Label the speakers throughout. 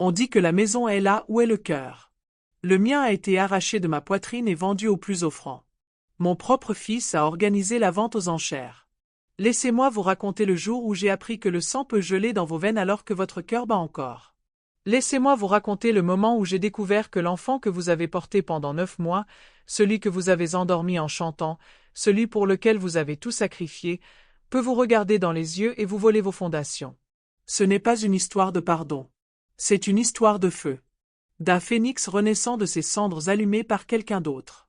Speaker 1: On dit que la maison est là où est le cœur. Le mien a été arraché de ma poitrine et vendu au plus offrant. Mon propre fils a organisé la vente aux enchères. Laissez-moi vous raconter le jour où j'ai appris que le sang peut geler dans vos veines alors que votre cœur bat encore. Laissez-moi vous raconter le moment où j'ai découvert que l'enfant que vous avez porté pendant 9 mois, celui que vous avez endormi en chantant, celui pour lequel vous avez tout sacrifié, peut vous regarder dans les yeux et vous voler vos fondations. Ce n'est pas une histoire de pardon. C'est une histoire de feu. D'un phénix renaissant de ses cendres allumées par quelqu'un d'autre.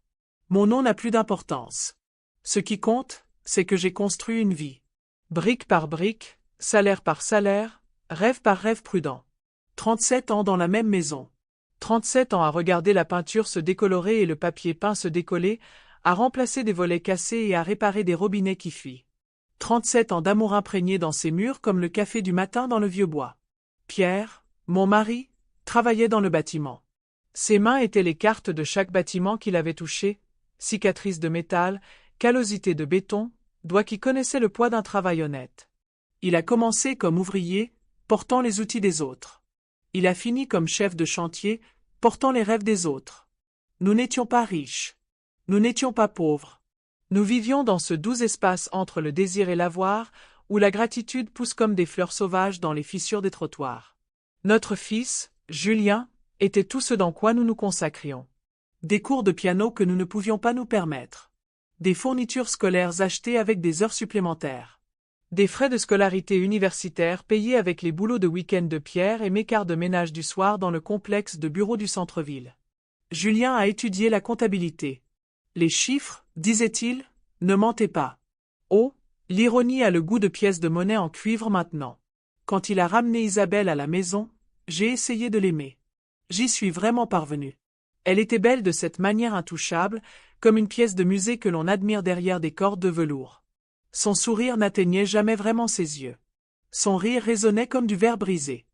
Speaker 1: Mon nom n'a plus d'importance. Ce qui compte, c'est que j'ai construit une vie. Brique par brique, salaire par salaire, rêve par rêve prudent. 37 ans dans la même maison. 37 ans à regarder la peinture se décolorer et le papier peint se décoller, à remplacer des volets cassés et à réparer des robinets qui fuient. 37 ans d'amour imprégné dans ces murs comme le café du matin dans le vieux bois. Pierre, mon mari, travaillait dans le bâtiment. Ses mains étaient les cartes de chaque bâtiment qu'il avait touché, cicatrices de métal, callosités de béton, doigts qui connaissaient le poids d'un travail honnête. Il a commencé comme ouvrier, portant les outils des autres. Il a fini comme chef de chantier, portant les rêves des autres. Nous n'étions pas riches. Nous n'étions pas pauvres. Nous vivions dans ce doux espace entre le désir et l'avoir, où la gratitude pousse comme des fleurs sauvages dans les fissures des trottoirs. Notre fils, Julien, était tout ce dans quoi nous nous consacrions. Des cours de piano que nous ne pouvions pas nous permettre. Des fournitures scolaires achetées avec des heures supplémentaires. Des frais de scolarité universitaire payés avec les boulots de week-end de Pierre et mes quarts de ménage du soir dans le complexe de bureaux du centre-ville. Julien a étudié la comptabilité. Les chiffres, disait-il, ne mentaient pas. Oh, l'ironie a le goût de pièces de monnaie en cuivre maintenant. Quand il a ramené Isabelle à la maison, j'ai essayé de l'aimer. J'y suis vraiment parvenu. Elle était belle de cette manière intouchable, comme une pièce de musée que l'on admire derrière des cordes de velours. Son sourire n'atteignait jamais vraiment ses yeux. Son rire résonnait comme du verre brisé.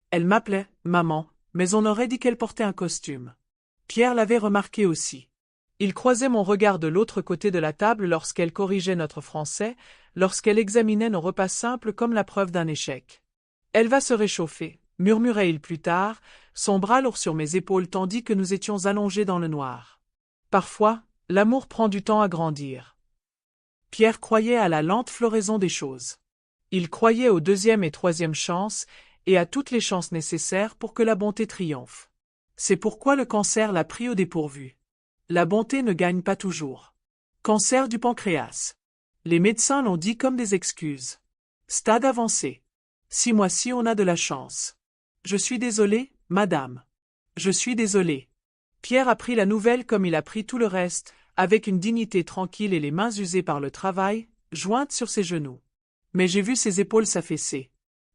Speaker 1: Elle m'appelait « maman », mais on aurait dit qu'elle portait un costume. Pierre l'avait remarqué aussi. Il croisait mon regard de l'autre côté de la table lorsqu'elle corrigeait notre français, lorsqu'elle examinait nos repas simples comme la preuve d'un échec. « Elle va se réchauffer », murmurait-il plus tard, son bras lourd sur mes épaules tandis que nous étions allongés dans le noir. Parfois, l'amour prend du temps à grandir. Pierre croyait à la lente floraison des choses. Il croyait aux deuxième et troisième chances, et à toutes les chances nécessaires pour que la bonté triomphe. C'est pourquoi le cancer l'a pris au dépourvu. La bonté ne gagne pas toujours. Cancer du pancréas. Les médecins l'ont dit comme des excuses. Stade avancé. 6 mois si on a de la chance. Je suis désolé, madame. Je suis désolé. Pierre a pris la nouvelle comme il a pris tout le reste, avec une dignité tranquille et les mains usées par le travail, jointes sur ses genoux. Mais j'ai vu ses épaules s'affaisser.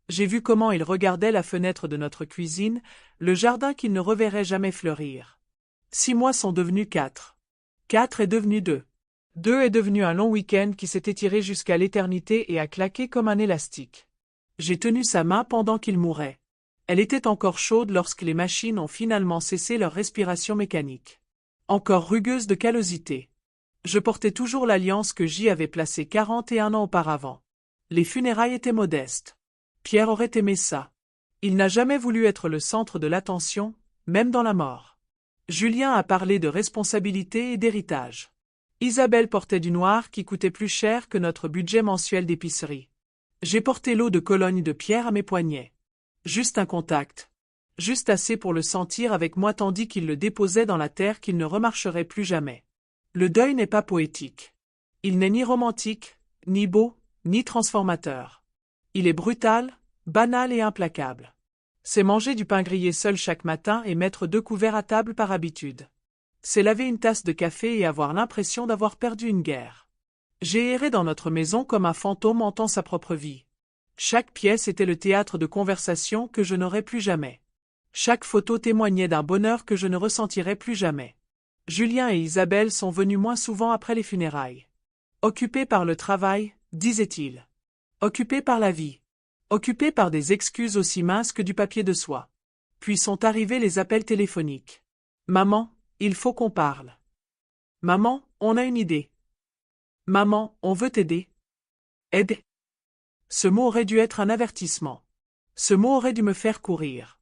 Speaker 1: J'ai vu comment il regardait la fenêtre de notre cuisine, le jardin qu'il ne reverrait jamais fleurir. 6 mois sont devenus 4. 4 est devenu 2. 2 est devenu un long week-end qui s'est étiré jusqu'à l'éternité et a claqué comme un élastique. J'ai tenu sa main pendant qu'il mourait. Elle était encore chaude lorsque les machines ont finalement cessé leur respiration mécanique. Encore rugueuse de callosité. Je portais toujours l'alliance que J avait placée 41 ans auparavant. Les funérailles étaient modestes. Pierre aurait aimé ça. Il n'a jamais voulu être le centre de l'attention, même dans la mort. Julien a parlé de responsabilité et d'héritage. Isabelle portait du noir qui coûtait plus cher que notre budget mensuel d'épicerie. J'ai porté l'eau de Cologne de Pierre à mes poignets. Juste un contact. Juste assez pour le sentir avec moi tandis qu'il le déposait dans la terre qu'il ne remarcherait plus jamais. Le deuil n'est pas poétique. Il n'est ni romantique, ni beau, ni transformateur. Il est brutal, banal et implacable. C'est manger du pain grillé seul chaque matin et mettre 2 couverts à table par habitude. C'est laver une tasse de café et avoir l'impression d'avoir perdu une guerre. J'ai erré dans notre maison comme un fantôme hantant sa propre vie. Chaque pièce était le théâtre de conversations que je n'aurais plus jamais. Chaque photo témoignait d'un bonheur que je ne ressentirai plus jamais. Julien et Isabelle sont venus moins souvent après les funérailles. Occupés par le travail, disait-il. Occupés par la vie. Occupés par des excuses aussi minces que du papier de soie. Puis sont arrivés les appels téléphoniques. Maman, il faut qu'on parle. Maman, on a une idée. Maman, on veut t'aider. Aider. Ce mot aurait dû être un avertissement. Ce mot aurait dû me faire courir.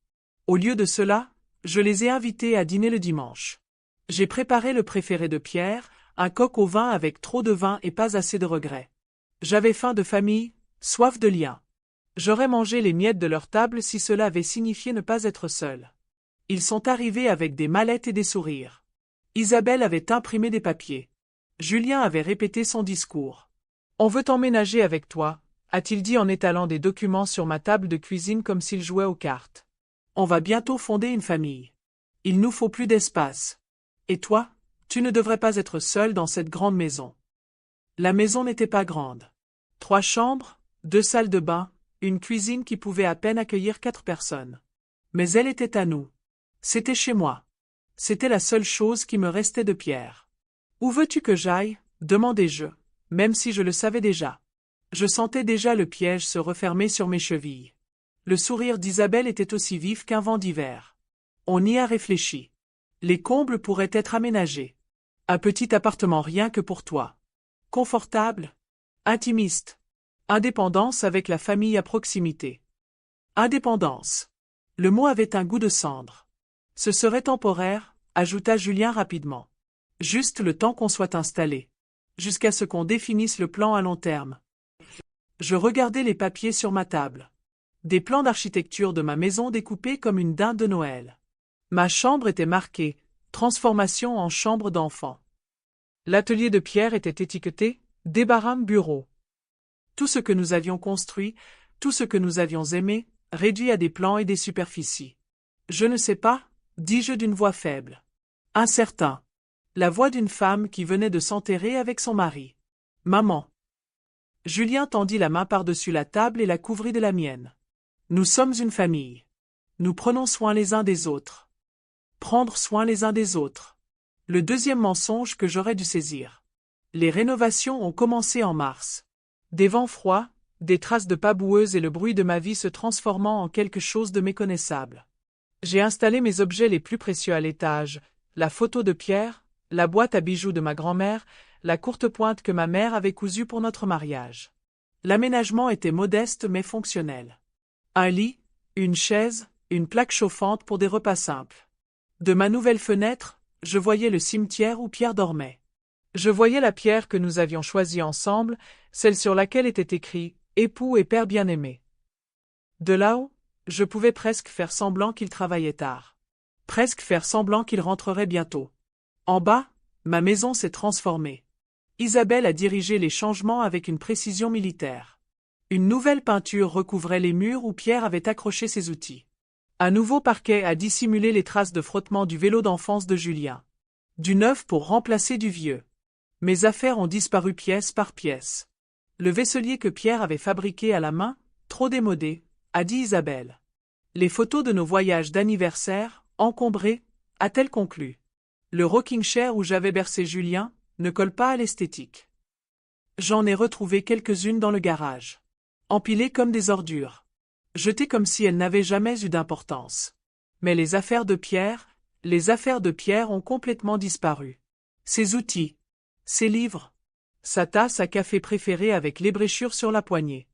Speaker 1: Au lieu de cela, je les ai invités à dîner le dimanche. J'ai préparé le préféré de Pierre, un coq au vin avec trop de vin et pas assez de regrets. J'avais faim de famille, soif de lien. J'aurais mangé les miettes de leur table si cela avait signifié ne pas être seul. Ils sont arrivés avec des mallettes et des sourires. Isabelle avait imprimé des papiers. Julien avait répété son discours. « On veut emménager avec toi », a-t-il dit en étalant des documents sur ma table de cuisine comme s'il jouait aux cartes. « On va bientôt fonder une famille. Il nous faut plus d'espace. Et toi, tu ne devrais pas être seul dans cette grande maison. » La maison n'était pas grande. 3 chambres, 2 salles de bain, une cuisine qui pouvait à peine accueillir 4 personnes. Mais elle était à nous. C'était chez moi. C'était la seule chose qui me restait de Pierre. « Où veux-tu que j'aille » demandai-je, même si je le savais déjà. Je sentais déjà le piège se refermer sur mes chevilles. Le sourire d'Isabelle était aussi vif qu'un vent d'hiver. On y a réfléchi. Les combles pourraient être aménagés. Un petit appartement rien que pour toi. Confortable. Intimiste. Indépendance avec la famille à proximité. Indépendance. Le mot avait un goût de cendre. Ce serait temporaire, ajouta Julien rapidement. Juste le temps qu'on soit installé. Jusqu'à ce qu'on définisse le plan à long terme. Je regardais les papiers sur ma table. Des plans d'architecture de ma maison découpés comme une dinde de Noël. Ma chambre était marquée « Transformation en chambre d'enfant ». L'atelier de Pierre était étiqueté « Débarras bureau ». Tout ce que nous avions construit, tout ce que nous avions aimé, réduit à des plans et des superficies. « Je ne sais pas », dis-je d'une voix faible. Incertain. La voix d'une femme qui venait de s'enterrer avec son mari. « Maman. » Julien tendit la main par-dessus la table et la couvrit de la mienne. « Nous sommes une famille. Nous prenons soin les uns des autres. » Prendre soin les uns des autres. Le deuxième mensonge que j'aurais dû saisir. Les rénovations ont commencé en mars. Des vents froids, des traces de pas boueuses et le bruit de ma vie se transformant en quelque chose de méconnaissable. J'ai installé mes objets les plus précieux à l'étage, la photo de Pierre, la boîte à bijoux de ma grand-mère, la courte pointe que ma mère avait cousue pour notre mariage. L'aménagement était modeste mais fonctionnel. Un lit, une chaise, une plaque chauffante pour des repas simples. De ma nouvelle fenêtre, je voyais le cimetière où Pierre dormait. Je voyais la pierre que nous avions choisie ensemble, celle sur laquelle était écrit « Époux et père bien-aimé ». De là-haut, je pouvais presque faire semblant qu'il travaillait tard. Presque faire semblant qu'il rentrerait bientôt. En bas, ma maison s'est transformée. Isabelle a dirigé les changements avec une précision militaire. Une nouvelle peinture recouvrait les murs où Pierre avait accroché ses outils. Un nouveau parquet a dissimulé les traces de frottement du vélo d'enfance de Julien. Du neuf pour remplacer du vieux. Mes affaires ont disparu pièce par pièce. Le vaisselier que Pierre avait fabriqué à la main, trop démodé, a dit Isabelle. Les photos de nos voyages d'anniversaire, encombrées, a-t-elle conclu. Le rocking chair où j'avais bercé Julien, ne colle pas à l'esthétique. J'en ai retrouvé quelques-unes dans le garage. Empilées comme des ordures. Jetées comme si elles n'avaient jamais eu d'importance. Mais les affaires de Pierre ont complètement disparu. Ses outils. Ses livres. Sa tasse à café préférée avec l'ébréchure sur la poignée.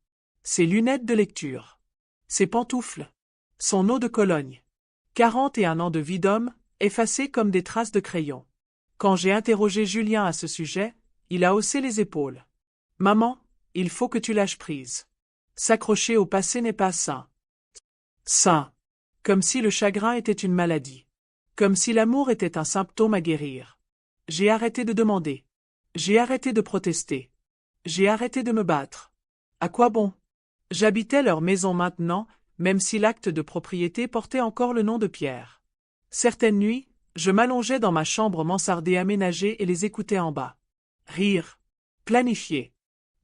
Speaker 1: Ses lunettes de lecture. Ses pantoufles. Son eau de Cologne. 41 ans de vie d'homme, effacés comme des traces de crayon. Quand j'ai interrogé Julien à ce sujet, il a haussé les épaules. « Maman, il faut que tu lâches prise. S'accrocher au passé n'est pas sain. » Sain. Comme si le chagrin était une maladie. Comme si l'amour était un symptôme à guérir. J'ai arrêté de demander. J'ai arrêté de protester. J'ai arrêté de me battre. À quoi bon? J'habitais leur maison maintenant, même si l'acte de propriété portait encore le nom de Pierre. Certaines nuits, je m'allongeais dans ma chambre mansardée aménagée et les écoutais en bas. Rire. Planifier.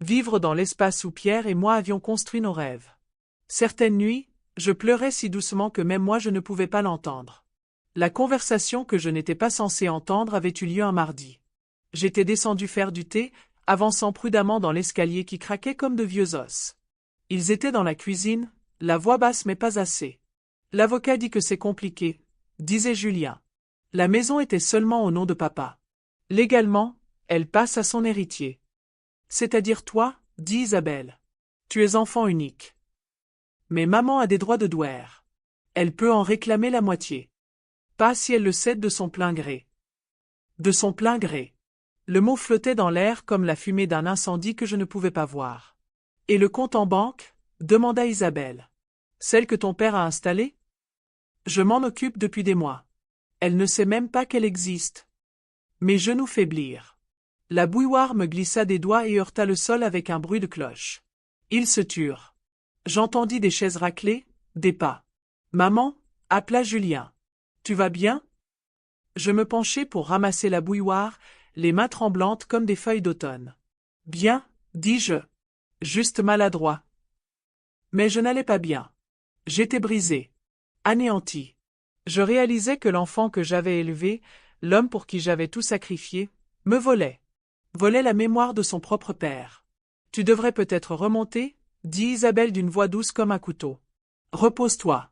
Speaker 1: Vivre dans l'espace où Pierre et moi avions construit nos rêves. Certaines nuits, je pleurais si doucement que même moi je ne pouvais pas l'entendre. La conversation que je n'étais pas censé entendre avait eu lieu un mardi. J'étais descendu faire du thé, avançant prudemment dans l'escalier qui craquait comme de vieux os. Ils étaient dans la cuisine, la voix basse mais pas assez. L'avocat dit que c'est compliqué, disait Julien. La maison était seulement au nom de papa. Légalement, elle passe à son héritier. C'est-à-dire toi, dit Isabelle. Tu es enfant unique. Mais maman a des droits de douaire. Elle peut en réclamer la moitié. Pas si elle le cède de son plein gré. De son plein gré. Le mot flottait dans l'air comme la fumée d'un incendie que je ne pouvais pas voir. Et le compte en banque? Demanda Isabelle. Celle que ton père a installée? Je m'en occupe depuis des mois. Elle ne sait même pas qu'elle existe. Mes genoux faiblirent. La bouilloire me glissa des doigts et heurta le sol avec un bruit de cloche. Ils se turent. J'entendis des chaises racler, des pas. Maman, appela Julien. Tu vas bien? Je me penchai pour ramasser la bouilloire, les mains tremblantes comme des feuilles d'automne. Bien, dis-je. Juste maladroit. Mais je n'allais pas bien. J'étais brisé. Anéanti. Je réalisais que l'enfant que j'avais élevé, l'homme pour qui j'avais tout sacrifié, me volait. Volait la mémoire de son propre père. Tu devrais peut-être remonter, dit Isabelle d'une voix douce comme un couteau. Repose-toi.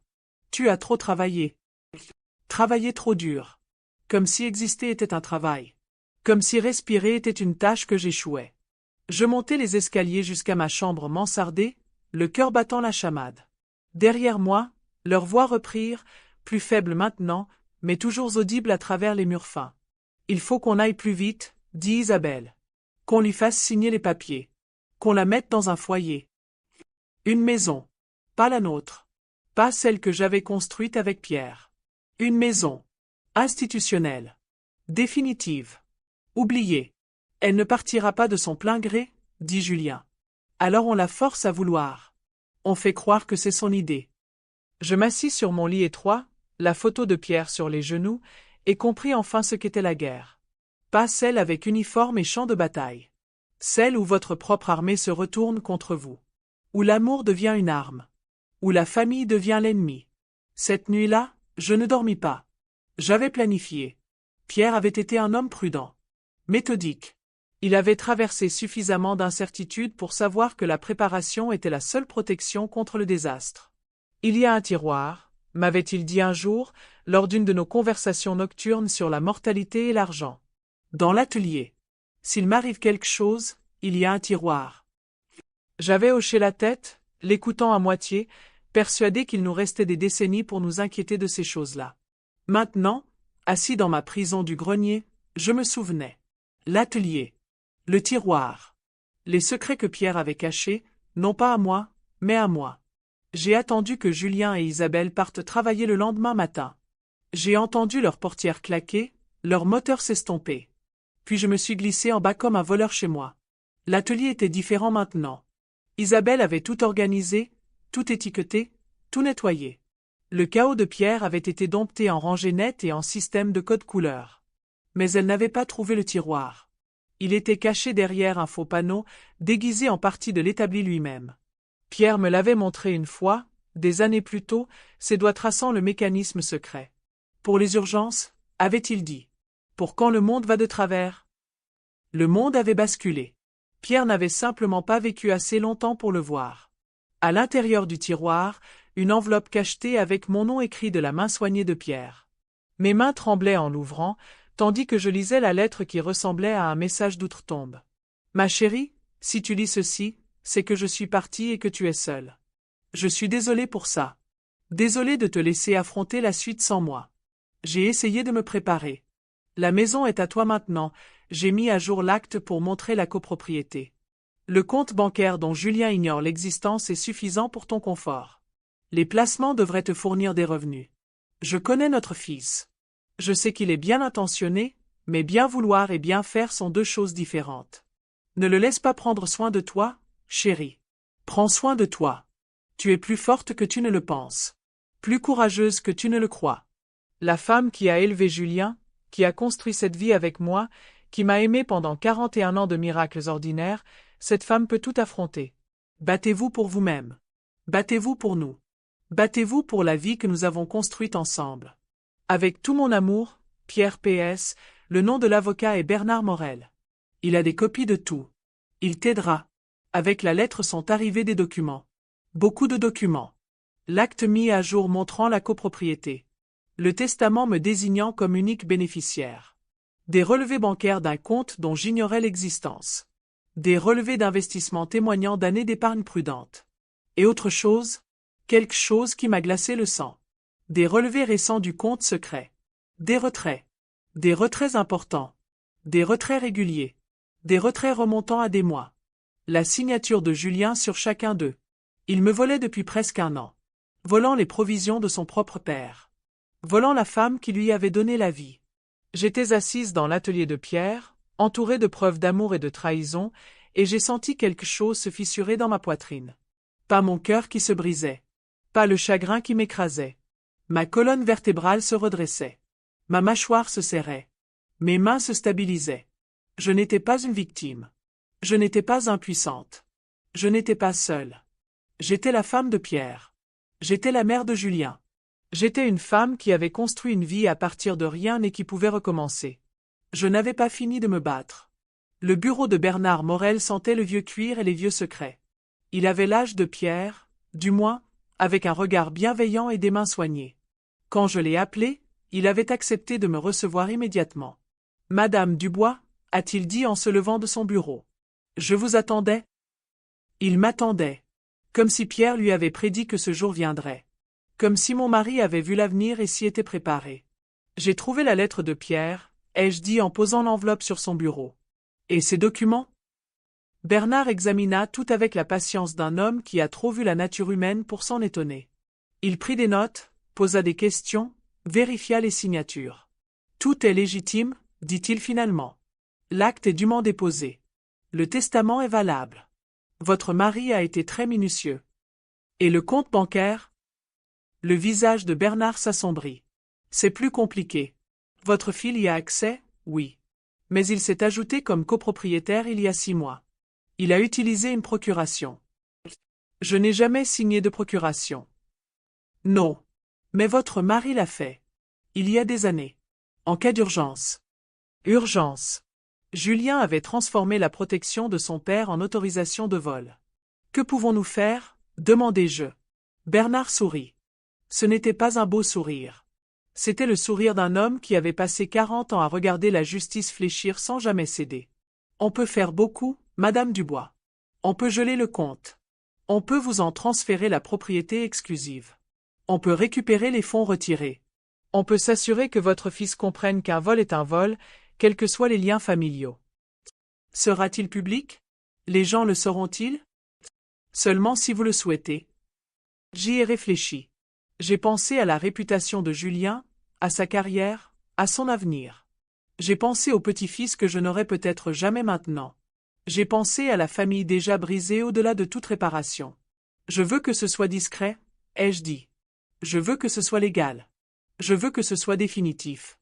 Speaker 1: Tu as trop travaillé. Travaillé trop dur. Comme si exister était un travail. Comme si respirer était une tâche que j'échouais. Je montai les escaliers jusqu'à ma chambre mansardée, le cœur battant la chamade. Derrière moi, leurs voix reprirent, plus faibles maintenant, mais toujours audibles à travers les murs fins. Il faut qu'on aille plus vite, dit Isabelle. Qu'on lui fasse signer les papiers. Qu'on la mette dans un foyer. Une maison. Pas la nôtre. Pas celle que j'avais construite avec Pierre. Une maison. Institutionnelle. Définitive. Oubliée. Elle ne partira pas de son plein gré, dit Julien. Alors on la force à vouloir. On fait croire que c'est son idée. Je m'assis sur mon lit étroit, la photo de Pierre sur les genoux, et compris enfin ce qu'était la guerre. Pas celle avec uniforme et champ de bataille. Celle où votre propre armée se retourne contre vous. Où l'amour devient une arme. Où la famille devient l'ennemi. Cette nuit-là, je ne dormis pas. J'avais planifié. Pierre avait été un homme prudent. Méthodique. Il avait traversé suffisamment d'incertitudes pour savoir que la préparation était la seule protection contre le désastre. Il y a un tiroir, m'avait-il dit un jour, lors d'une de nos conversations nocturnes sur la mortalité et l'argent. Dans l'atelier. S'il m'arrive quelque chose, il y a un tiroir. J'avais hoché la tête, l'écoutant à moitié, persuadé qu'il nous restait des décennies pour nous inquiéter de ces choses-là. Maintenant, assis dans ma prison du grenier, je me souvenais. L'atelier. Le tiroir. Les secrets que Pierre avait cachés, non pas à moi, mais à moi. J'ai attendu que Julien et Isabelle partent travailler le lendemain matin. J'ai entendu leur portière claquer, leur moteur s'estomper. Puis je me suis glissé en bas comme un voleur chez moi. L'atelier était différent maintenant. Isabelle avait tout organisé, tout étiqueté, tout nettoyé. Le chaos de Pierre avait été dompté en rangées nettes et en système de code couleur. Mais elle n'avait pas trouvé le tiroir. Il était caché derrière un faux panneau, déguisé en partie de l'établi lui-même. Pierre me l'avait montré une fois, des années plus tôt, ses doigts traçant le mécanisme secret. Pour les urgences, avait-il dit. Pour quand le monde va de travers? Le monde avait basculé. Pierre n'avait simplement pas vécu assez longtemps pour le voir. À l'intérieur du tiroir, une enveloppe cachetée avec mon nom écrit de la main soignée de Pierre. Mes mains tremblaient en l'ouvrant, tandis que je lisais la lettre qui ressemblait à un message d'outre-tombe. Ma chérie, si tu lis ceci, c'est que je suis parti et que tu es seule. Je suis désolé pour ça. Désolé de te laisser affronter la suite sans moi. J'ai essayé de me préparer. La maison est à toi maintenant, j'ai mis à jour l'acte pour montrer la copropriété. Le compte bancaire dont Julien ignore l'existence est suffisant pour ton confort. Les placements devraient te fournir des revenus. Je connais notre fils. Je sais qu'il est bien intentionné, mais bien vouloir et bien faire sont deux choses différentes. Ne le laisse pas prendre soin de toi, chérie. Prends soin de toi. Tu es plus forte que tu ne le penses. Plus courageuse que tu ne le crois. La femme qui a élevé Julien, qui a construit cette vie avec moi, qui m'a aimé pendant 41 ans de miracles ordinaires, cette femme peut tout affronter. Battez-vous pour vous-même. Battez-vous pour nous. Battez-vous pour la vie que nous avons construite ensemble. Avec tout mon amour, Pierre PS, le nom de l'avocat est Bernard Morel. Il a des copies de tout. Il t'aidera. Avec la lettre sont arrivés des documents. Beaucoup de documents. L'acte mis à jour montrant la copropriété. Le testament me désignant comme unique bénéficiaire. Des relevés bancaires d'un compte dont j'ignorais l'existence. Des relevés d'investissement témoignant d'années d'épargne prudente. Et autre chose? Quelque chose qui m'a glacé le sang. Des relevés récents du compte secret. Des retraits. Des retraits importants. Des retraits réguliers. Des retraits remontant à des mois. La signature de Julien sur chacun d'eux. Il me volait depuis presque un an. Volant les provisions de son propre père. Volant la femme qui lui avait donné la vie. J'étais assise dans l'atelier de Pierre, entourée de preuves d'amour et de trahison, et j'ai senti quelque chose se fissurer dans ma poitrine. Pas mon cœur qui se brisait. Pas le chagrin qui m'écrasait. Ma colonne vertébrale se redressait. Ma mâchoire se serrait. Mes mains se stabilisaient. Je n'étais pas une victime. Je n'étais pas impuissante. Je n'étais pas seule. J'étais la femme de Pierre. J'étais la mère de Julien. J'étais une femme qui avait construit une vie à partir de rien et qui pouvait recommencer. Je n'avais pas fini de me battre. Le bureau de Bernard Morel sentait le vieux cuir et les vieux secrets. Il avait l'âge de Pierre, du moins, avec un regard bienveillant et des mains soignées. Quand je l'ai appelé, il avait accepté de me recevoir immédiatement. « Madame Dubois » a-t-il dit en se levant de son bureau. « Je vous attendais. » Il m'attendait. Comme si Pierre lui avait prédit que ce jour viendrait. Comme si mon mari avait vu l'avenir et s'y était préparé. J'ai trouvé la lettre de Pierre, ai-je dit en posant l'enveloppe sur son bureau. Et ces documents? Bernard examina tout avec la patience d'un homme qui a trop vu la nature humaine pour s'en étonner. Il prit des notes, posa des questions, vérifia les signatures. Tout est légitime, dit-il finalement. L'acte est dûment déposé. Le testament est valable. Votre mari a été très minutieux. Et le compte bancaire? Le visage de Bernard s'assombrit. C'est plus compliqué. Votre fille y a accès, oui. Mais il s'est ajouté comme copropriétaire il y a 6 mois. Il a utilisé une procuration. Je n'ai jamais signé de procuration. Non. Mais votre mari l'a fait. Il y a des années. En cas d'urgence. Urgence. Julien avait transformé la protection de son père en autorisation de vol. Que pouvons-nous faire? Demandai-je. Bernard sourit. Ce n'était pas un beau sourire. C'était le sourire d'un homme qui avait passé 40 ans à regarder la justice fléchir sans jamais céder. On peut faire beaucoup, Madame Dubois. On peut geler le compte. On peut vous en transférer la propriété exclusive. On peut récupérer les fonds retirés. On peut s'assurer que votre fils comprenne qu'un vol est un vol, quels que soient les liens familiaux. Sera-t-il public? Les gens le sauront-ils? Seulement si vous le souhaitez. J'y ai réfléchi. J'ai pensé à la réputation de Julien, à sa carrière, à son avenir. J'ai pensé au petit-fils que je n'aurai peut-être jamais maintenant. J'ai pensé à la famille déjà brisée au-delà de toute réparation. Je veux que ce soit discret, ai-je dit. Je veux que ce soit légal. Je veux que ce soit définitif.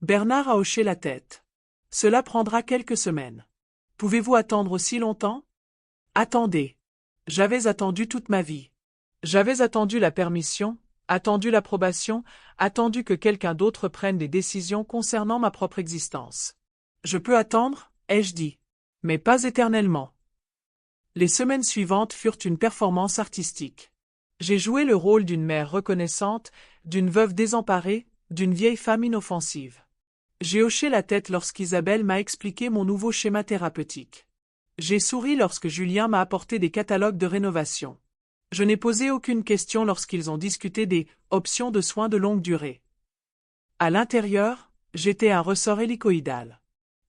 Speaker 1: Bernard a hoché la tête. Cela prendra quelques semaines. Pouvez-vous attendre aussi longtemps? Attendez. J'avais attendu toute ma vie. J'avais attendu la permission, attendu l'approbation, attendu que quelqu'un d'autre prenne des décisions concernant ma propre existence. Je peux attendre, ai-je dit. Mais pas éternellement. Les semaines suivantes furent une performance artistique. J'ai joué le rôle d'une mère reconnaissante, d'une veuve désemparée, d'une vieille femme inoffensive. J'ai hoché la tête lorsqu'Isabelle m'a expliqué mon nouveau schéma thérapeutique. J'ai souri lorsque Julien m'a apporté des catalogues de rénovation. Je n'ai posé aucune question lorsqu'ils ont discuté des options de soins de longue durée. À l'intérieur, j'étais un ressort hélicoïdal.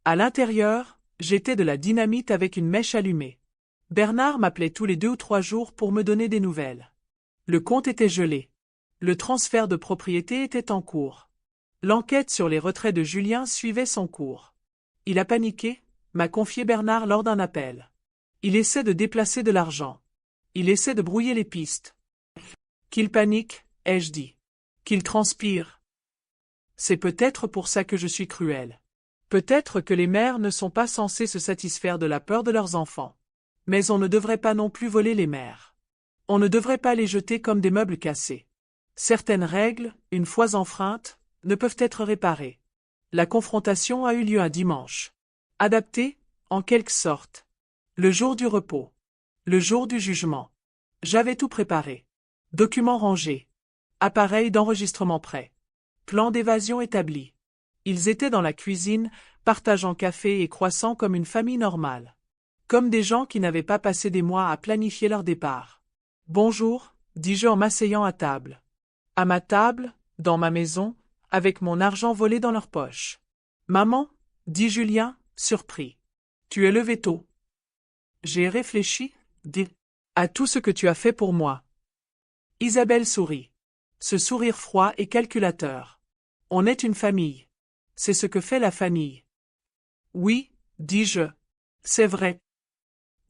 Speaker 1: À l'intérieur, j'étais de la dynamite avec une mèche allumée. Bernard m'appelait tous les 2 ou 3 jours pour me donner des nouvelles. Le compte était gelé. Le transfert de propriété était en cours. L'enquête sur les retraits de Julien suivait son cours. Il a paniqué, m'a confié Bernard lors d'un appel. Il essaie de déplacer de l'argent. Il essaie de brouiller les pistes. Qu'il panique, ai-je dit. Qu'il transpire. C'est peut-être pour ça que je suis cruel. Peut-être que les mères ne sont pas censées se satisfaire de la peur de leurs enfants. Mais on ne devrait pas non plus voler les mères. On ne devrait pas les jeter comme des meubles cassés. Certaines règles, une fois enfreintes, ne peuvent être réparées. La confrontation a eu lieu un dimanche. Adapté, en quelque sorte. Le jour du repos. Le jour du jugement. J'avais tout préparé. Documents rangés. Appareil d'enregistrement prêt. Plan d'évasion établi. Ils étaient dans la cuisine, partageant café et croissants comme une famille normale. Comme des gens qui n'avaient pas passé des mois à planifier leur départ. « Bonjour », dis-je en m'asseyant à table. À ma table, dans ma maison, avec mon argent volé dans leur poche. Maman, dit Julien, surpris. Tu es levé tôt. J'ai réfléchi, dit, à tout ce que tu as fait pour moi. Isabelle sourit. Ce sourire froid et calculateur. On est une famille. C'est ce que fait la famille. Oui, dis-je. C'est vrai.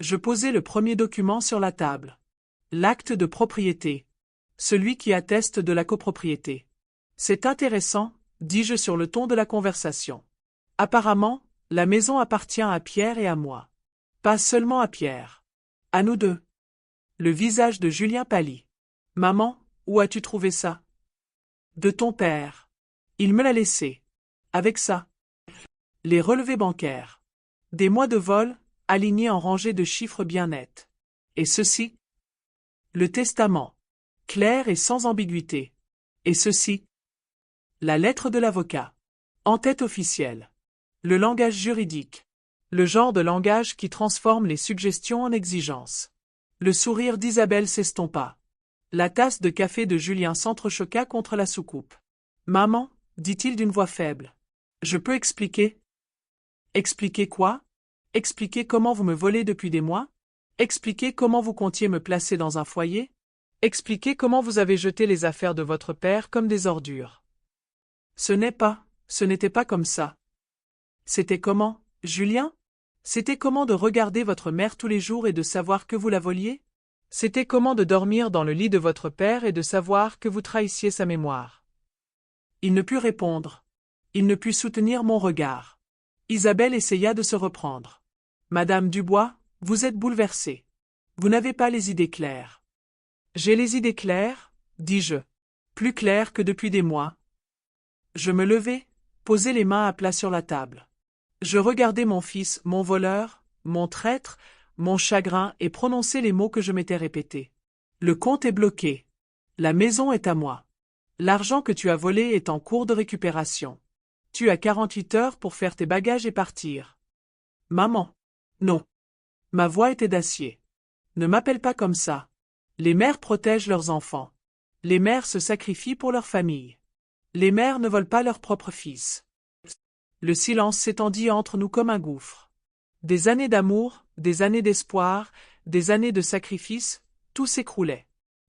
Speaker 1: Je posai le premier document sur la table. L'acte de propriété. Celui qui atteste de la copropriété. C'est intéressant, dis-je sur le ton de la conversation. Apparemment, la maison appartient à Pierre et à moi. Pas seulement à Pierre. À nous deux. Le visage de Julien pâlit. Maman, où as-tu trouvé ça? De ton père. Il me l'a laissé. Avec ça. Les relevés bancaires. Des mois de vol, alignés en rangées de chiffres bien nettes. Et ceci? Le testament. Clair et sans ambiguïté. Et ceci? La lettre de l'avocat. En tête officielle. Le langage juridique. Le genre de langage qui transforme les suggestions en exigences. Le sourire d'Isabelle s'estompa. La tasse de café de Julien s'entrechoqua contre la soucoupe. Maman, dit-il d'une voix faible. Je peux expliquer? Expliquer quoi? Expliquer comment vous me volez depuis des mois? Expliquer comment vous comptiez me placer dans un foyer? Expliquer comment vous avez jeté les affaires de votre père comme des ordures. Ce n'était pas comme ça. C'était comment, Julien? C'était comment de regarder votre mère tous les jours et de savoir que vous la voliez? C'était comment de dormir dans le lit de votre père et de savoir que vous trahissiez sa mémoire? Il ne put répondre. Il ne put soutenir mon regard. Isabelle essaya de se reprendre. Madame Dubois, vous êtes bouleversée. Vous n'avez pas les idées claires. J'ai les idées claires, dis-je. Plus claires que depuis des mois. Je me levai, posai les mains à plat sur la table. Je regardai mon fils, mon voleur, mon traître, mon chagrin et prononçai les mots que je m'étais répétés. Le compte est bloqué. La maison est à moi. L'argent que tu as volé est en cours de récupération. Tu as 48 heures pour faire tes bagages et partir. Maman. Non. Ma voix était d'acier. Ne m'appelle pas comme ça. Les mères protègent leurs enfants. Les mères se sacrifient pour leur famille. Les mères ne volent pas leurs propres fils. Le silence s'étendit entre nous comme un gouffre. Des années d'amour, des années d'espoir, des années de sacrifice, tout s'écroulait.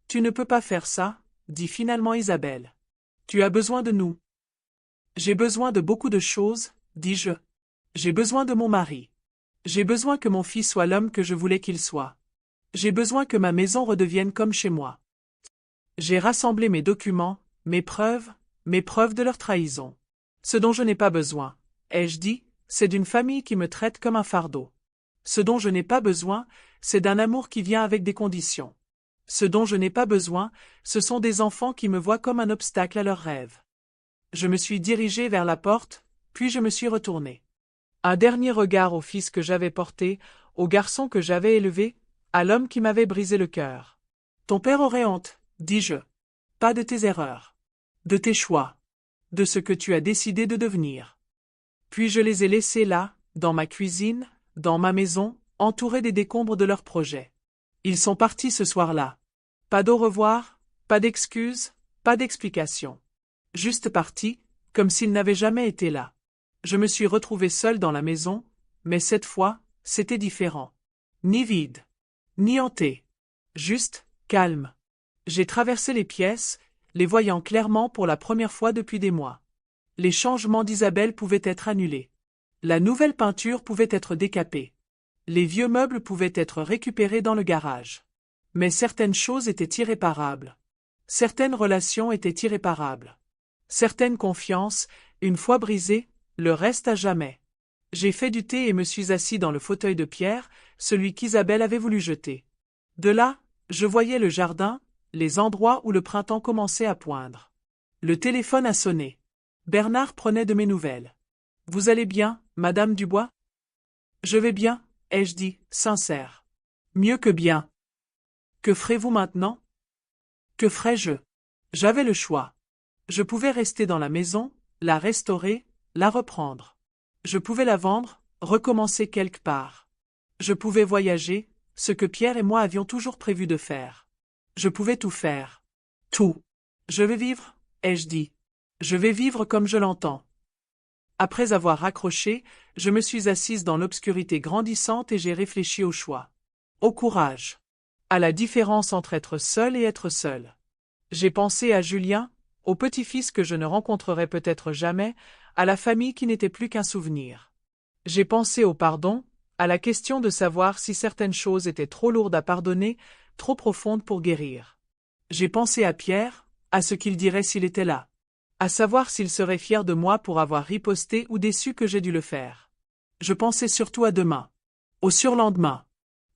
Speaker 1: Tu ne peux pas faire ça, dit finalement Isabelle. Tu as besoin de nous. J'ai besoin de beaucoup de choses, dis-je. J'ai besoin de mon mari. J'ai besoin que mon fils soit l'homme que je voulais qu'il soit. J'ai besoin que ma maison redevienne comme chez moi. J'ai rassemblé mes documents, mes preuves de leur trahison. Ce dont je n'ai pas besoin, ai-je dit, c'est d'une famille qui me traite comme un fardeau. Ce dont je n'ai pas besoin, c'est d'un amour qui vient avec des conditions. Ce dont je n'ai pas besoin, ce sont des enfants qui me voient comme un obstacle à leurs rêves. Je me suis dirigé vers la porte, puis je me suis retourné. Un dernier regard au fils que j'avais porté, au garçon que j'avais élevé, à l'homme qui m'avait brisé le cœur. Ton père aurait honte, dis-je. Pas de tes erreurs. De tes choix. De ce que tu as décidé de devenir. Puis je les ai laissés là, dans ma cuisine, dans ma maison, entourés des décombres de leurs projets. Ils sont partis ce soir-là. Pas d'au revoir, pas d'excuses, pas d'explications. Juste partis, comme s'ils n'avaient jamais été là. Je me suis retrouvé seul dans la maison, mais cette fois, c'était différent. Ni vide, ni hanté. Juste, calme. J'ai traversé les pièces, les voyant clairement pour la première fois depuis des mois. Les changements d'Isabelle pouvaient être annulés. La nouvelle peinture pouvait être décapée. Les vieux meubles pouvaient être récupérés dans le garage. Mais certaines choses étaient irréparables. Certaines relations étaient irréparables. Certaines confiances, une fois brisées, le restent à jamais. J'ai fait du thé et me suis assis dans le fauteuil de pierre, celui qu'Isabelle avait voulu jeter. De là, je voyais le jardin, les endroits où le printemps commençait à poindre. Le téléphone a sonné. Bernard prenait de mes nouvelles. « Vous allez bien, Madame Dubois ?»« Je vais bien, » ai-je dit, sincère. « Mieux que bien. »« Que ferez-vous maintenant ?»« Que ferais-je ?» J'avais le choix. Je pouvais rester dans la maison, la restaurer, la reprendre. Je pouvais la vendre, recommencer quelque part. Je pouvais voyager, ce que Pierre et moi avions toujours prévu de faire. Je pouvais tout faire. Tout. Je vais vivre, ai-je dit. Je vais vivre comme je l'entends. Après avoir raccroché, je me suis assise dans l'obscurité grandissante et j'ai réfléchi au choix. Au courage. À la différence entre être seul et être seul. J'ai pensé à Julien, au petit-fils que je ne rencontrerai peut-être jamais, à la famille qui n'était plus qu'un souvenir. J'ai pensé au pardon, à la question de savoir si certaines choses étaient trop lourdes à pardonner, trop profondes pour guérir. J'ai pensé à Pierre, à ce qu'il dirait s'il était là. À savoir s'il serait fier de moi pour avoir riposté ou déçu que j'ai dû le faire. Je pensais surtout à demain. Au surlendemain.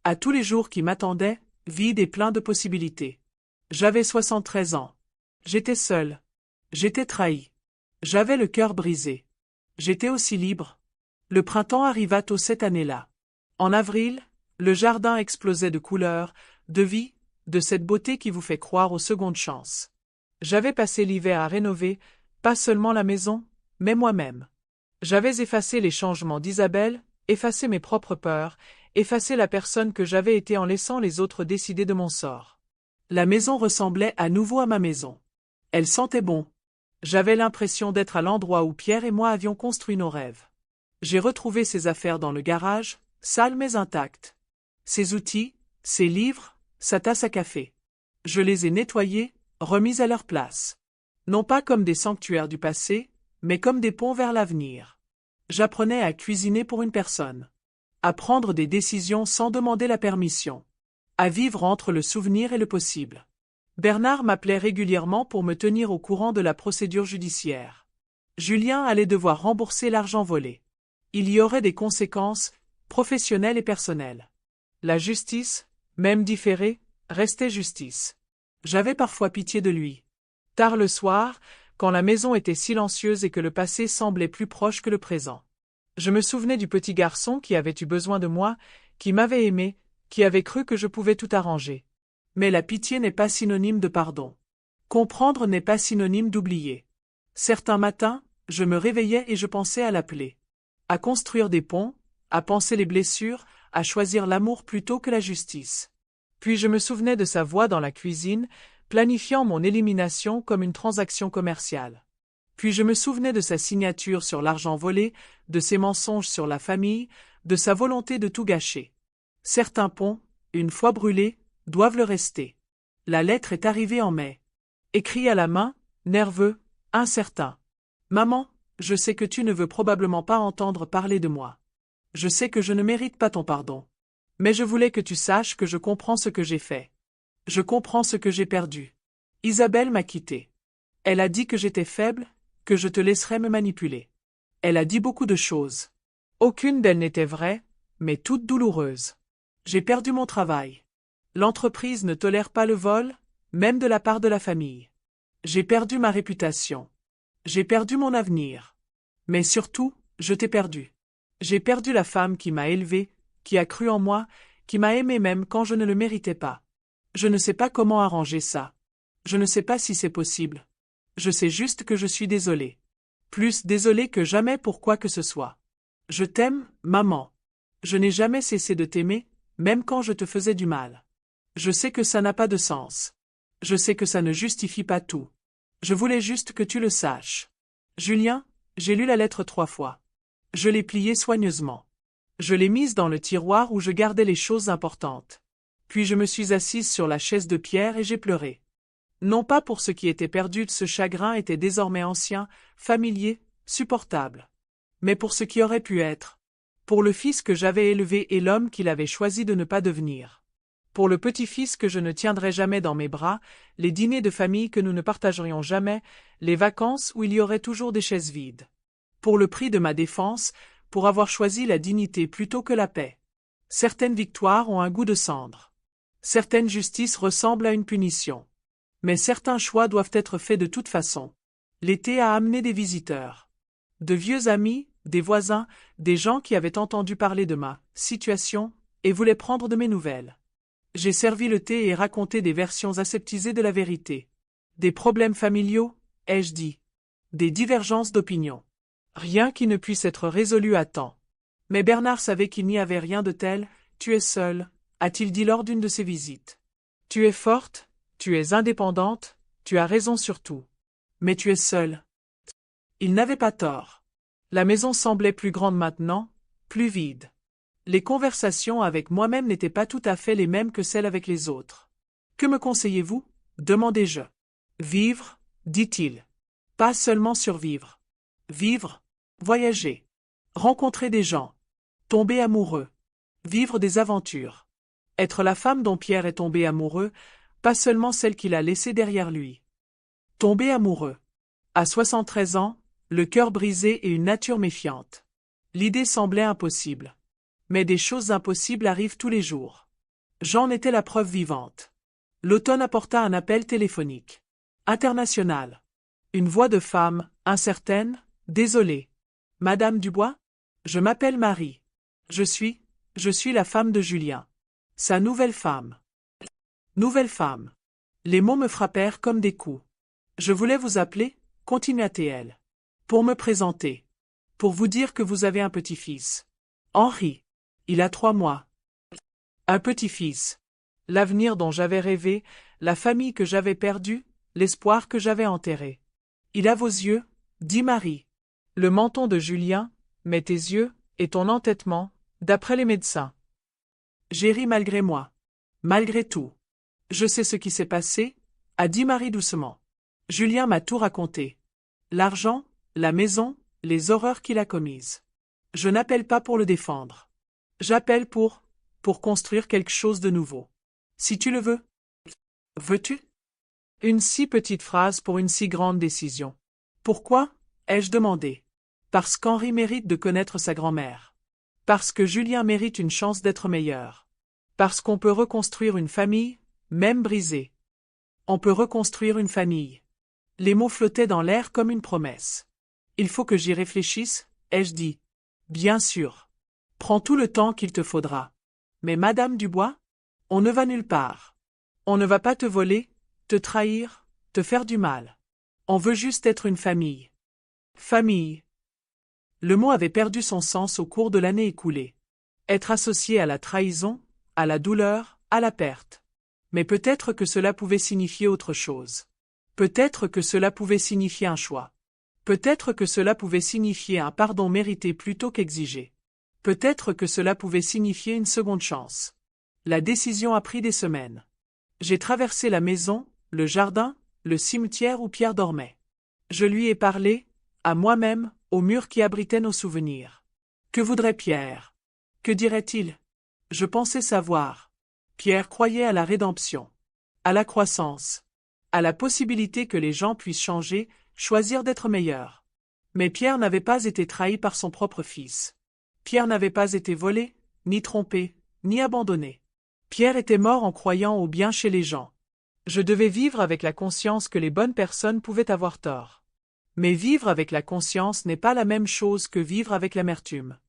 Speaker 1: À tous les jours qui m'attendaient, vides et pleins de possibilités. J'avais 73 ans. J'étais seul. J'étais trahi. J'avais le cœur brisé. J'étais aussi libre. Le printemps arriva tôt cette année-là. En avril, le jardin explosait de couleurs, de vie, de cette beauté qui vous fait croire aux secondes chances. J'avais passé l'hiver à rénover, pas seulement la maison, mais moi-même. J'avais effacé les changements d'Isabelle, effacé mes propres peurs, effacé la personne que j'avais été en laissant les autres décider de mon sort. La maison ressemblait à nouveau à ma maison. Elle sentait bon. J'avais l'impression d'être à l'endroit où Pierre et moi avions construit nos rêves. J'ai retrouvé ses affaires dans le garage, sales mais intactes. Ses outils, ses livres, sa tasse à café. Je les ai nettoyés, remis à leur place. Non pas comme des sanctuaires du passé, mais comme des ponts vers l'avenir. J'apprenais à cuisiner pour une personne. À prendre des décisions sans demander la permission. À vivre entre le souvenir et le possible. Bernard m'appelait régulièrement pour me tenir au courant de la procédure judiciaire. Julien allait devoir rembourser l'argent volé. Il y aurait des conséquences, professionnelles et personnelles. La justice, même différée, restait justice. J'avais parfois pitié de lui. Tard le soir, quand la maison était silencieuse et que le passé semblait plus proche que le présent. Je me souvenais du petit garçon qui avait eu besoin de moi, qui m'avait aimé, qui avait cru que je pouvais tout arranger. Mais la pitié n'est pas synonyme de pardon. Comprendre n'est pas synonyme d'oublier. Certains matins, je me réveillais et je pensais à l'appeler. À construire des ponts, à panser les blessures, à choisir l'amour plutôt que la justice. Puis je me souvenais de sa voix dans la cuisine, planifiant mon élimination comme une transaction commerciale. Puis je me souvenais de sa signature sur l'argent volé, de ses mensonges sur la famille, de sa volonté de tout gâcher. Certains ponts, une fois brûlés, doivent le rester. La lettre est arrivée en mai. Écrit à la main, nerveux, incertain. Maman, je sais que tu ne veux probablement pas entendre parler de moi. Je sais que je ne mérite pas ton pardon. Mais je voulais que tu saches que je comprends ce que j'ai fait. Je comprends ce que j'ai perdu. Isabelle m'a quitté. Elle a dit que j'étais faible, que je te laisserais me manipuler. Elle a dit beaucoup de choses. Aucune d'elles n'était vraie, mais toutes douloureuses. J'ai perdu mon travail. L'entreprise ne tolère pas le vol, même de la part de la famille. J'ai perdu ma réputation. J'ai perdu mon avenir. Mais surtout, je t'ai perdu. J'ai perdu la femme qui m'a élevé, qui a cru en moi, qui m'a aimé même quand je ne le méritais pas. Je ne sais pas comment arranger ça. Je ne sais pas si c'est possible. Je sais juste que je suis désolé. Plus désolé que jamais pour quoi que ce soit. Je t'aime, maman. Je n'ai jamais cessé de t'aimer, même quand je te faisais du mal. Je sais que ça n'a pas de sens. Je sais que ça ne justifie pas tout. Je voulais juste que tu le saches. Julien, j'ai lu la lettre 3 fois. Je l'ai pliée soigneusement. Je l'ai mise dans le tiroir où je gardais les choses importantes. Puis je me suis assise sur la chaise de pierre et j'ai pleuré. Non pas pour ce qui était perdu de ce chagrin était désormais ancien, familier, supportable. Mais pour ce qui aurait pu être. Pour le fils que j'avais élevé et l'homme qu'il avait choisi de ne pas devenir. Pour le petit-fils que je ne tiendrais jamais dans mes bras, les dîners de famille que nous ne partagerions jamais, les vacances où il y aurait toujours des chaises vides. Pour le prix de ma défense, pour avoir choisi la dignité plutôt que la paix. Certaines victoires ont un goût de cendre. Certaines justices ressemblent à une punition. Mais certains choix doivent être faits de toute façon. L'été a amené des visiteurs. De vieux amis, des voisins, des gens qui avaient entendu parler de ma situation et voulaient prendre de mes nouvelles. J'ai servi le thé et raconté des versions aseptisées de la vérité. Des problèmes familiaux, ai-je dit. Des divergences d'opinion. Rien qui ne puisse être résolu à temps. Mais Bernard savait qu'il n'y avait rien de tel. Tu es seule, a-t-il dit lors d'une de ses visites. Tu es forte, tu es indépendante, Tu as raison sur tout. Mais tu es seul. Il n'avait pas tort. La maison semblait plus grande maintenant, plus vide. Les conversations avec moi-même n'étaient pas tout à fait les mêmes que celles avec les autres. Que me conseillez-vous? Demandai-je. Vivre, dit-il. Pas seulement survivre. Vivre, voyager, rencontrer des gens, tomber amoureux, vivre des aventures. Être la femme dont Pierre est tombé amoureux, pas seulement celle qu'il a laissée derrière lui. Tomber amoureux. À 73 ans, le cœur brisé et une nature méfiante. L'idée semblait impossible. Mais des choses impossibles arrivent tous les jours. J'en étais la preuve vivante. L'automne apporta un appel téléphonique. International. Une voix de femme, incertaine, désolée. Madame Dubois? Je m'appelle Marie. Je suis la femme de Julien. Sa nouvelle femme. Nouvelle femme. Les mots me frappèrent comme des coups. Je voulais vous appeler, continua-t-elle. Pour me présenter. Pour vous dire que vous avez un petit-fils. Henri. Il a 3 mois. Un petit-fils. L'avenir dont j'avais rêvé, la famille que j'avais perdue, l'espoir que j'avais enterré. Il a vos yeux, dit Marie. Le menton de Julien, mais tes yeux, et ton entêtement, d'après les médecins. J'ai ri malgré moi. Malgré tout. Je sais ce qui s'est passé, a dit Marie doucement. Julien m'a tout raconté. L'argent, la maison, les horreurs qu'il a commises. Je n'appelle pas pour le défendre. J'appelle pour construire quelque chose de nouveau. Si tu le veux. Veux-tu? Une si petite phrase pour une si grande décision. Pourquoi? Ai-je demandé. Parce qu'Henri mérite de connaître sa grand-mère. Parce que Julien mérite une chance d'être meilleur. Parce qu'on peut reconstruire une famille, même brisée. On peut reconstruire une famille. Les mots flottaient dans l'air comme une promesse. Il faut que j'y réfléchisse, ai-je dit. Bien sûr. Prends tout le temps qu'il te faudra. Mais Madame Dubois? On ne va nulle part. On ne va pas te voler, te trahir, te faire du mal. On veut juste être une famille. Famille. Le mot avait perdu son sens au cours de l'année écoulée. Être associé à la trahison, à la douleur, à la perte. Mais peut-être que cela pouvait signifier autre chose. Peut-être que cela pouvait signifier un choix. Peut-être que cela pouvait signifier un pardon mérité plutôt qu'exigé. Peut-être que cela pouvait signifier une seconde chance. La décision a pris des semaines. J'ai traversé la maison, le jardin, le cimetière où Pierre dormait. Je lui ai parlé, à moi-même, au mur qui abritait nos souvenirs. Que voudrait Pierre? Que dirait-il? Je pensais savoir. Pierre croyait à la rédemption, à la croissance, à la possibilité que les gens puissent changer, choisir d'être meilleurs. Mais Pierre n'avait pas été trahi par son propre fils. Pierre n'avait pas été volé, ni trompé, ni abandonné. Pierre était mort en croyant au bien chez les gens. Je devais vivre avec la conscience que les bonnes personnes pouvaient avoir tort. Mais vivre avec la conscience n'est pas la même chose que vivre avec l'amertume.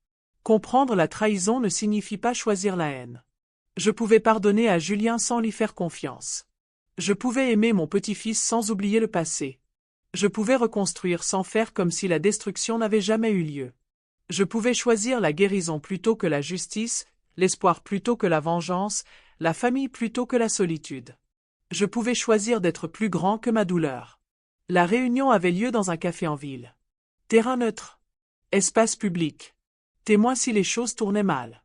Speaker 1: Comprendre la trahison ne signifie pas choisir la haine. Je pouvais pardonner à Julien sans lui faire confiance. Je pouvais aimer mon petit-fils sans oublier le passé. Je pouvais reconstruire sans faire comme si la destruction n'avait jamais eu lieu. Je pouvais choisir la guérison plutôt que la justice, l'espoir plutôt que la vengeance, la famille plutôt que la solitude. Je pouvais choisir d'être plus grand que ma douleur. La réunion avait lieu dans un café en ville. Terrain neutre. Espace public. Témoin si les choses tournaient mal.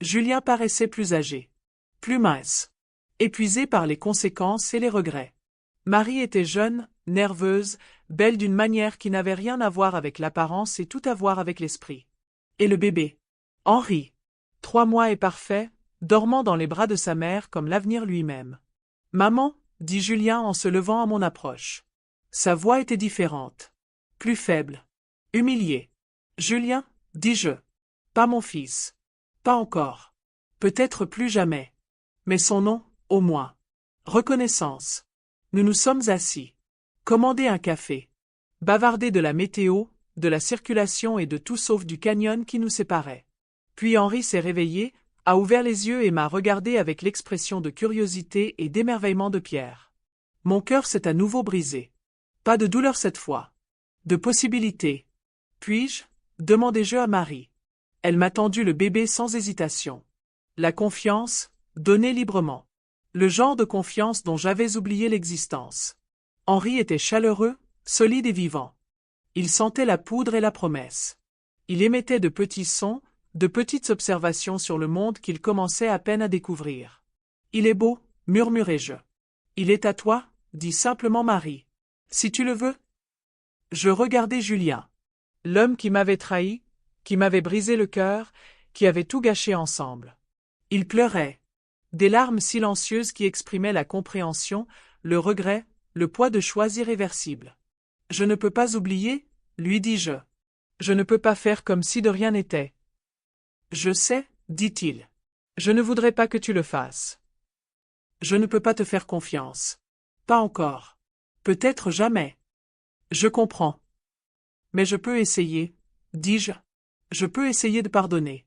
Speaker 1: Julien paraissait plus âgé. Plus mince. Épuisé par les conséquences et les regrets. Marie était jeune, nerveuse, belle d'une manière qui n'avait rien à voir avec l'apparence et tout à voir avec l'esprit. Et le bébé? Henri. 3 mois et parfait, dormant dans les bras de sa mère comme l'avenir lui-même. Maman, dit Julien en se levant à mon approche. Sa voix était différente. Plus faible. Humilié. Julien, dis-je. Pas mon fils. Pas encore. Peut-être plus jamais. Mais son nom, au moins. Reconnaissance. Nous nous sommes assis. Commandé un café. Bavardé de la météo, de la circulation et de tout sauf du canyon qui nous séparait. Puis Henri s'est réveillé, a ouvert les yeux et m'a regardé avec l'expression de curiosité et d'émerveillement de Pierre. Mon cœur s'est à nouveau brisé. Pas de douleur cette fois. De possibilité. Puis-je? Demandai-je à Marie. Elle m'a tendu le bébé sans hésitation. La confiance, donnée librement. Le genre de confiance dont j'avais oublié l'existence. Henri était chaleureux, solide et vivant. Il sentait la poudre et la promesse. Il émettait de petits sons, de petites observations sur le monde qu'il commençait à peine à découvrir. « Il est beau, murmurai-je. Il est à toi, dit simplement Marie. Si tu le veux. » Je regardai Julien. L'homme qui m'avait trahi, qui m'avait brisé le cœur, qui avait tout gâché ensemble. Il pleurait. Des larmes silencieuses qui exprimaient la compréhension, le regret, le poids de choix irréversibles. « Je ne peux pas oublier, lui dis-je. Je ne peux pas faire comme si de rien n'était. »« Je sais, dit-il. Je ne voudrais pas que tu le fasses. Je ne peux pas te faire confiance. Pas encore. Peut-être jamais. Je comprends. Mais je peux essayer, dis-je. Je peux essayer de pardonner.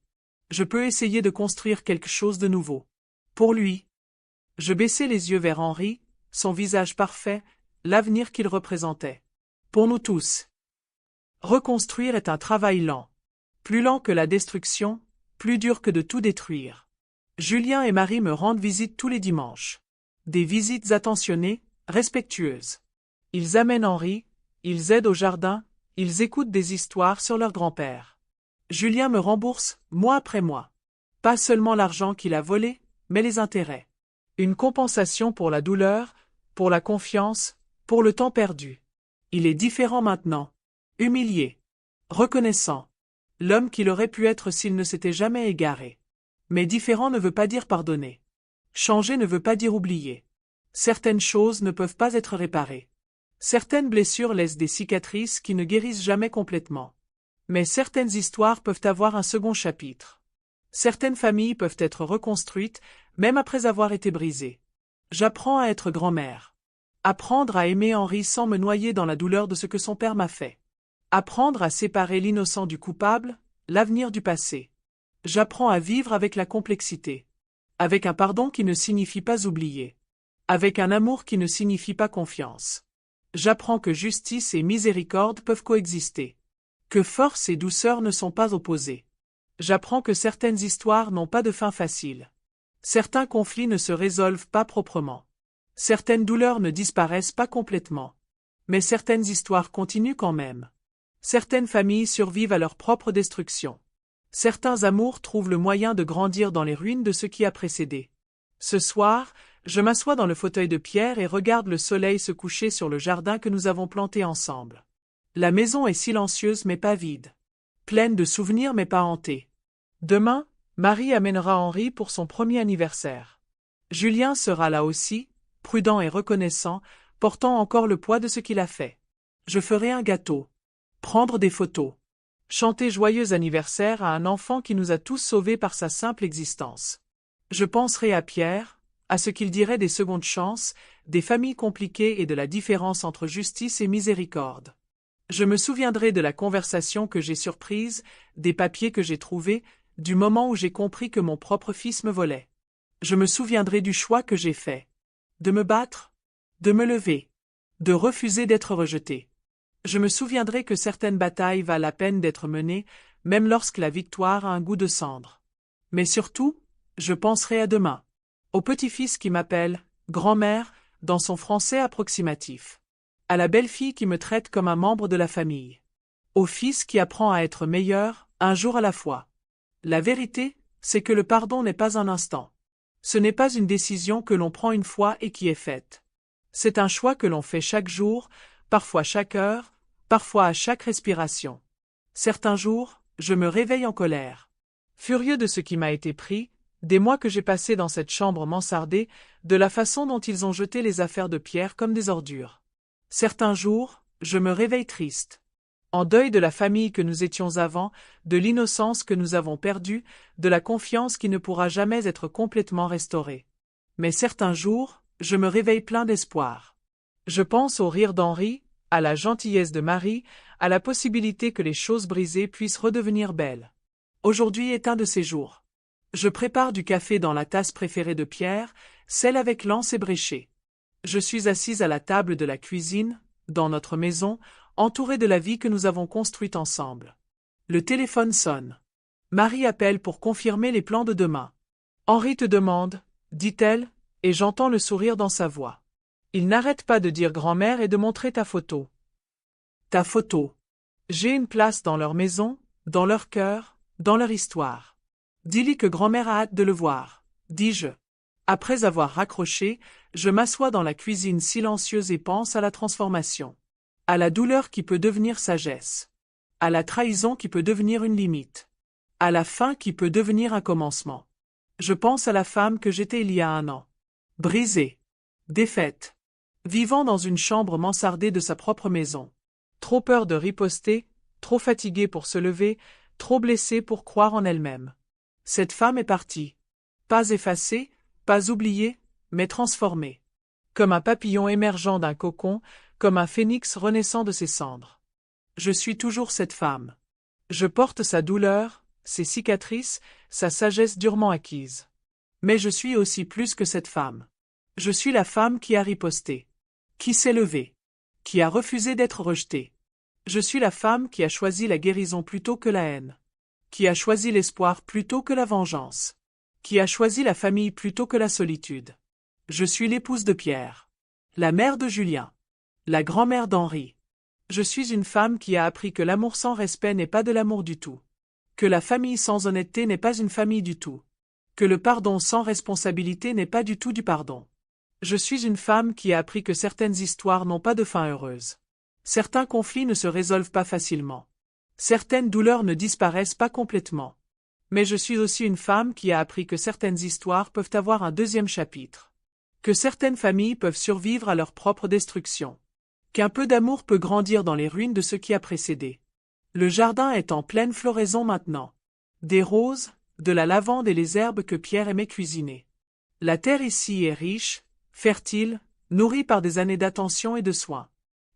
Speaker 1: Je peux essayer de construire quelque chose de nouveau. Pour lui. » Je baissai les yeux vers Henri, son visage parfait, l'avenir qu'il représentait. Pour nous tous. Reconstruire est un travail lent. Plus lent que la destruction, plus dur que de tout détruire. Julien et Marie me rendent visite tous les dimanches. Des visites attentionnées, respectueuses. Ils amènent Henri, ils aident au jardin, ils écoutent des histoires sur leur grand-père. Julien me rembourse, mois après mois. Pas seulement l'argent qu'il a volé, mais les intérêts. Une compensation pour la douleur, pour la confiance, pour le temps perdu. Il est différent maintenant. Humilié. Reconnaissant. L'homme qu'il aurait pu être s'il ne s'était jamais égaré. Mais différent ne veut pas dire pardonner. Changer ne veut pas dire oublier. Certaines choses ne peuvent pas être réparées. Certaines blessures laissent des cicatrices qui ne guérissent jamais complètement. Mais certaines histoires peuvent avoir un second chapitre. Certaines familles peuvent être reconstruites, même après avoir été brisées. J'apprends à être grand-mère. Apprendre à aimer Henri sans me noyer dans la douleur de ce que son père m'a fait. Apprendre à séparer l'innocent du coupable, l'avenir du passé. J'apprends à vivre avec la complexité. Avec un pardon qui ne signifie pas oublier. Avec un amour qui ne signifie pas confiance. J'apprends que justice et miséricorde peuvent coexister. Que force et douceur ne sont pas opposées. J'apprends que certaines histoires n'ont pas de fin facile. Certains conflits ne se résolvent pas proprement. Certaines douleurs ne disparaissent pas complètement. Mais certaines histoires continuent quand même. Certaines familles survivent à leur propre destruction. Certains amours trouvent le moyen de grandir dans les ruines de ce qui a précédé. Ce soir, je m'assois dans le fauteuil de pierre et regarde le soleil se coucher sur le jardin que nous avons planté ensemble. La maison est silencieuse mais pas vide. Pleine de souvenirs mais pas hantée. Demain, Marie amènera Henri pour son premier anniversaire. Julien sera là aussi, prudent et reconnaissant, portant encore le poids de ce qu'il a fait. Je ferai un gâteau. Prendre des photos. Chanter joyeux anniversaire à un enfant qui nous a tous sauvés par sa simple existence. Je penserai à Pierre, à ce qu'il dirait des secondes chances, des familles compliquées et de la différence entre justice et miséricorde. Je me souviendrai de la conversation que j'ai surprise, des papiers que j'ai trouvés, du moment où j'ai compris que mon propre fils me volait. Je me souviendrai du choix que j'ai fait. De me battre, de me lever, de refuser d'être rejeté. Je me souviendrai que certaines batailles valent la peine d'être menées, même lorsque la victoire a un goût de cendre. Mais surtout, je penserai à demain, au petit-fils qui m'appelle « grand-mère » dans son français approximatif, à la belle-fille qui me traite comme un membre de la famille, au fils qui apprend à être meilleur, un jour à la fois. La vérité, c'est que le pardon n'est pas un instant. Ce n'est pas une décision que l'on prend une fois et qui est faite. C'est un choix que l'on fait chaque jour, parfois chaque heure, parfois à chaque respiration. Certains jours, je me réveille en colère. Furieux de ce qui m'a été pris, des mois que j'ai passés dans cette chambre mansardée, de la façon dont ils ont jeté les affaires de Pierre comme des ordures. Certains jours, je me réveille triste. En deuil de la famille que nous étions avant, de l'innocence que nous avons perdue, de la confiance qui ne pourra jamais être complètement restaurée. Mais certains jours, je me réveille plein d'espoir. Je pense au rire d'Henri, à la gentillesse de Marie, à la possibilité que les choses brisées puissent redevenir belles. Aujourd'hui est un de ces jours. Je prépare du café dans la tasse préférée de Pierre, celle avec l'anse ébréchée. Je suis assise à la table de la cuisine, dans notre maison, entourée de la vie que nous avons construite ensemble. Le téléphone sonne. Marie appelle pour confirmer les plans de demain. Henri te demande, dit-elle, et j'entends le sourire dans sa voix. Ils n'arrêtent pas de dire grand-mère et de montrer ta photo. Ta photo. J'ai une place dans leur maison, dans leur cœur, dans leur histoire. Dis-lui que grand-mère a hâte de le voir, dis-je. Après avoir raccroché, je m'assois dans la cuisine silencieuse et pense à la transformation. À la douleur qui peut devenir sagesse. À la trahison qui peut devenir une limite. À la fin qui peut devenir un commencement. Je pense à la femme que j'étais il y a 1 an. Brisée. Défaite. Vivant dans une chambre mansardée de sa propre maison. Trop peur de riposter, trop fatiguée pour se lever, trop blessée pour croire en elle-même. Cette femme est partie. Pas effacée, pas oubliée, mais transformée. Comme un papillon émergeant d'un cocon, comme un phénix renaissant de ses cendres. Je suis toujours cette femme. Je porte sa douleur, ses cicatrices, sa sagesse durement acquise. Mais je suis aussi plus que cette femme. Je suis la femme qui a riposté. Qui s'est levée. Qui a refusé d'être rejetée. Je suis la femme qui a choisi la guérison plutôt que la haine. Qui a choisi l'espoir plutôt que la vengeance. Qui a choisi la famille plutôt que la solitude. Je suis l'épouse de Pierre. La mère de Julien. La grand-mère d'Henri. Je suis une femme qui a appris que l'amour sans respect n'est pas de l'amour du tout. Que la famille sans honnêteté n'est pas une famille du tout. Que le pardon sans responsabilité n'est pas du tout du pardon. Je suis une femme qui a appris que certaines histoires n'ont pas de fin heureuse. Certains conflits ne se résolvent pas facilement. Certaines douleurs ne disparaissent pas complètement. Mais je suis aussi une femme qui a appris que certaines histoires peuvent avoir un deuxième chapitre. Que certaines familles peuvent survivre à leur propre destruction. Qu'un peu d'amour peut grandir dans les ruines de ce qui a précédé. Le jardin est en pleine floraison maintenant. Des roses, de la lavande et les herbes que Pierre aimait cuisiner. La terre ici est riche, fertile, nourrie par des années d'attention et de soins.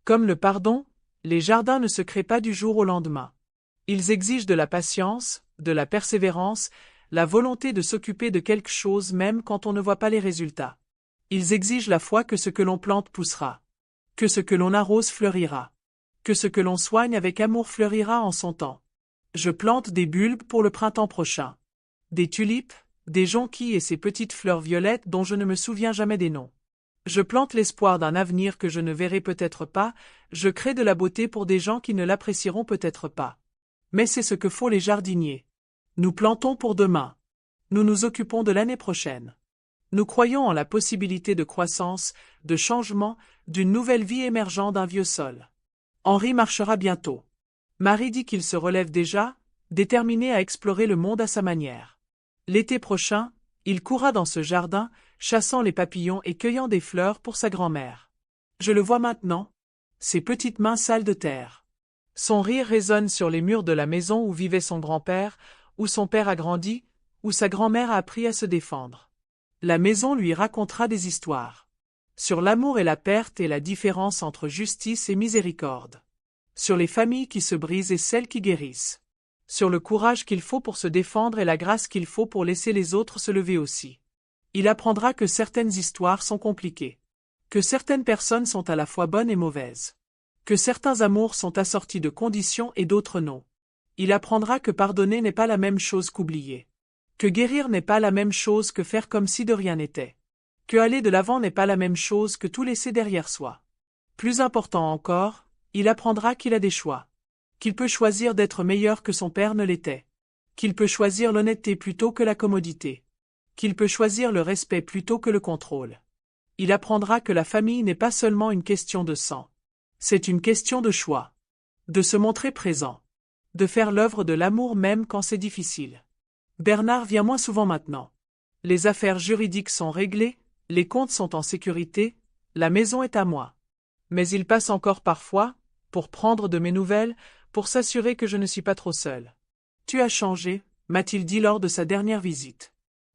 Speaker 1: Comme le pardon, les jardins ne se créent pas du jour au lendemain. Ils exigent de la patience, de la persévérance, la volonté de s'occuper de quelque chose même quand on ne voit pas les résultats. Ils exigent la foi que ce que l'on plante poussera. Que ce que l'on arrose fleurira. Que ce que l'on soigne avec amour fleurira en son temps. Je plante des bulbes pour le printemps prochain. Des tulipes, des jonquilles et ces petites fleurs violettes dont je ne me souviens jamais des noms. Je plante l'espoir d'un avenir que je ne verrai peut-être pas, je crée de la beauté pour des gens qui ne l'apprécieront peut-être pas. Mais c'est ce que font les jardiniers. Nous plantons pour demain. Nous nous occupons de l'année prochaine. Nous croyons en la possibilité de croissance, de changement, d'une nouvelle vie émergeant d'un vieux sol. Henri marchera bientôt. Marie dit qu'il se relève déjà, déterminé à explorer le monde à sa manière. L'été prochain, il courra dans ce jardin, chassant les papillons et cueillant des fleurs pour sa grand-mère. Je le vois maintenant. Ses petites mains sales de terre. Son rire résonne sur les murs de la maison où vivait son grand-père, où son père a grandi, où sa grand-mère a appris à se défendre. La maison lui racontera des histoires. Sur l'amour et la perte et la différence entre justice et miséricorde. Sur les familles qui se brisent et celles qui guérissent. Sur le courage qu'il faut pour se défendre et la grâce qu'il faut pour laisser les autres se lever aussi. Il apprendra que certaines histoires sont compliquées. Que certaines personnes sont à la fois bonnes et mauvaises. Que certains amours sont assortis de conditions et d'autres non. Il apprendra que pardonner n'est pas la même chose qu'oublier. Que guérir n'est pas la même chose que faire comme si de rien n'était. Que aller de l'avant n'est pas la même chose que tout laisser derrière soi. Plus important encore, il apprendra qu'il a des choix. Qu'il peut choisir d'être meilleur que son père ne l'était. Qu'il peut choisir l'honnêteté plutôt que la commodité. Qu'il peut choisir le respect plutôt que le contrôle. Il apprendra que la famille n'est pas seulement une question de sang. C'est une question de choix. De se montrer présent. De faire l'œuvre de l'amour même quand c'est difficile. Bernard vient moins souvent maintenant. Les affaires juridiques sont réglées, les comptes sont en sécurité, la maison est à moi. Mais il passe encore parfois, pour prendre de mes nouvelles, pour s'assurer que je ne suis pas trop seule. Tu as changé, m'a-t-il dit lors de sa dernière visite.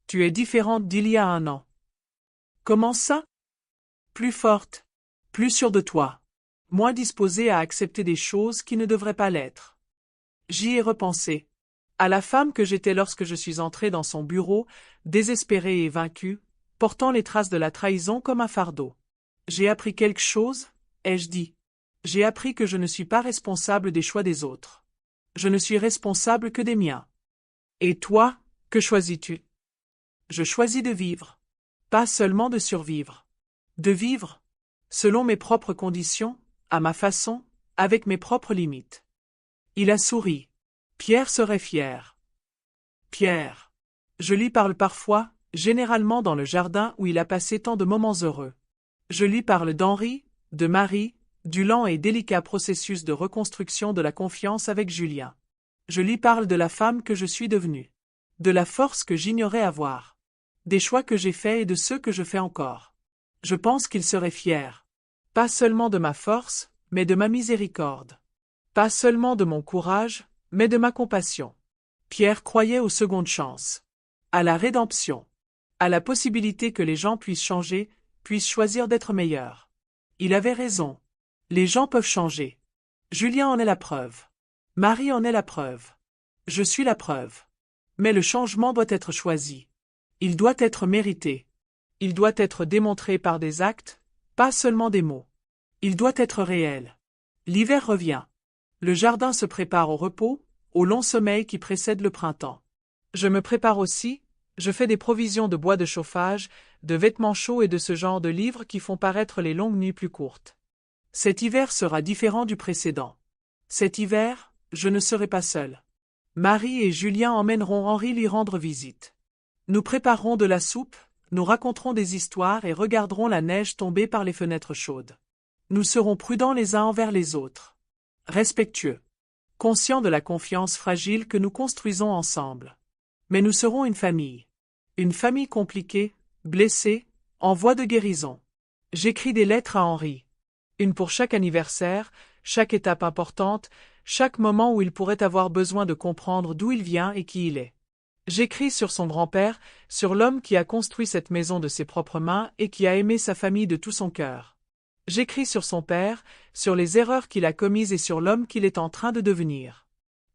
Speaker 1: Tu es différente d'il y a 1 an. Comment ça? Plus forte, plus sûre de toi, moins disposée à accepter des choses qui ne devraient pas l'être. J'y ai repensé. À la femme que j'étais lorsque je suis entrée dans son bureau, désespérée et vaincue, portant les traces de la trahison comme un fardeau. J'ai appris quelque chose, ai-je dit. J'ai appris que je ne suis pas responsable des choix des autres. Je ne suis responsable que des miens. Et toi, que choisis-tu? Je choisis de vivre. Pas seulement de survivre. De vivre. selon mes propres conditions, à ma façon, avec mes propres limites. Il a souri. Pierre serait fier. Pierre. Je lui parle parfois, généralement dans le jardin où il a passé tant de moments heureux. Je lui parle d'Henri, de Marie, du lent et délicat processus de reconstruction de la confiance avec Julien. Je lui parle de la femme que je suis devenue. De la force que j'ignorais avoir. Des choix que j'ai faits et de ceux que je fais encore. Je pense qu'il serait fier. Pas seulement de ma force, mais de ma miséricorde. Pas seulement de mon courage, mais de ma compassion. Pierre croyait aux secondes chances. À la rédemption. À la possibilité que les gens puissent changer, puissent choisir d'être meilleurs. Il avait raison. Les gens peuvent changer. Julien en est la preuve. Marie en est la preuve. Je suis la preuve. Mais le changement doit être choisi. Il doit être mérité. Il doit être démontré par des actes, pas seulement des mots. Il doit être réel. L'hiver revient. Le jardin se prépare au repos, au long sommeil qui précède le printemps. Je me prépare aussi, je fais des provisions de bois de chauffage, de vêtements chauds et de ce genre de livres qui font paraître les longues nuits plus courtes. Cet hiver sera différent du précédent. Cet hiver, je ne serai pas seul. Marie et Julien emmèneront Henri lui rendre visite. Nous préparerons de la soupe, nous raconterons des histoires et regarderons la neige tomber par les fenêtres chaudes. Nous serons prudents les uns envers les autres. Respectueux. Conscients de la confiance fragile que nous construisons ensemble. Mais nous serons une famille. Une famille compliquée, blessée, en voie de guérison. J'écris des lettres à Henri. Une pour chaque anniversaire, chaque étape importante, chaque moment où il pourrait avoir besoin de comprendre d'où il vient et qui il est. J'écris sur son grand-père, sur l'homme qui a construit cette maison de ses propres mains et qui a aimé sa famille de tout son cœur. J'écris sur son père, sur les erreurs qu'il a commises et sur l'homme qu'il est en train de devenir.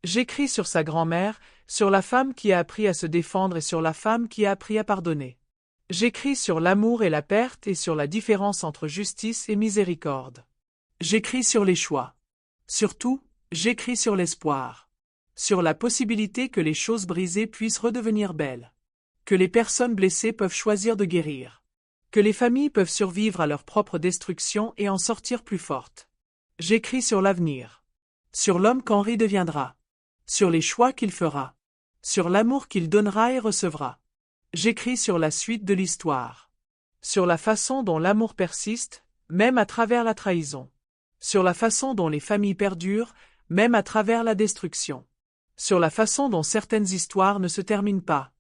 Speaker 1: J'écris sur sa grand-mère, sur la femme qui a appris à se défendre et sur la femme qui a appris à pardonner. J'écris sur l'amour et la perte et sur la différence entre justice et miséricorde. J'écris sur les choix. Surtout, j'écris sur l'espoir. Sur la possibilité que les choses brisées puissent redevenir belles. Que les personnes blessées peuvent choisir de guérir. Que les familles peuvent survivre à leur propre destruction et en sortir plus fortes. J'écris sur l'avenir. Sur l'homme qu'Henri deviendra. Sur les choix qu'il fera. Sur l'amour qu'il donnera et recevra. J'écris sur la suite de l'histoire. Sur la façon dont l'amour persiste, même à travers la trahison. Sur la façon dont les familles perdurent, même à travers la destruction. Sur la façon dont certaines histoires ne se terminent pas.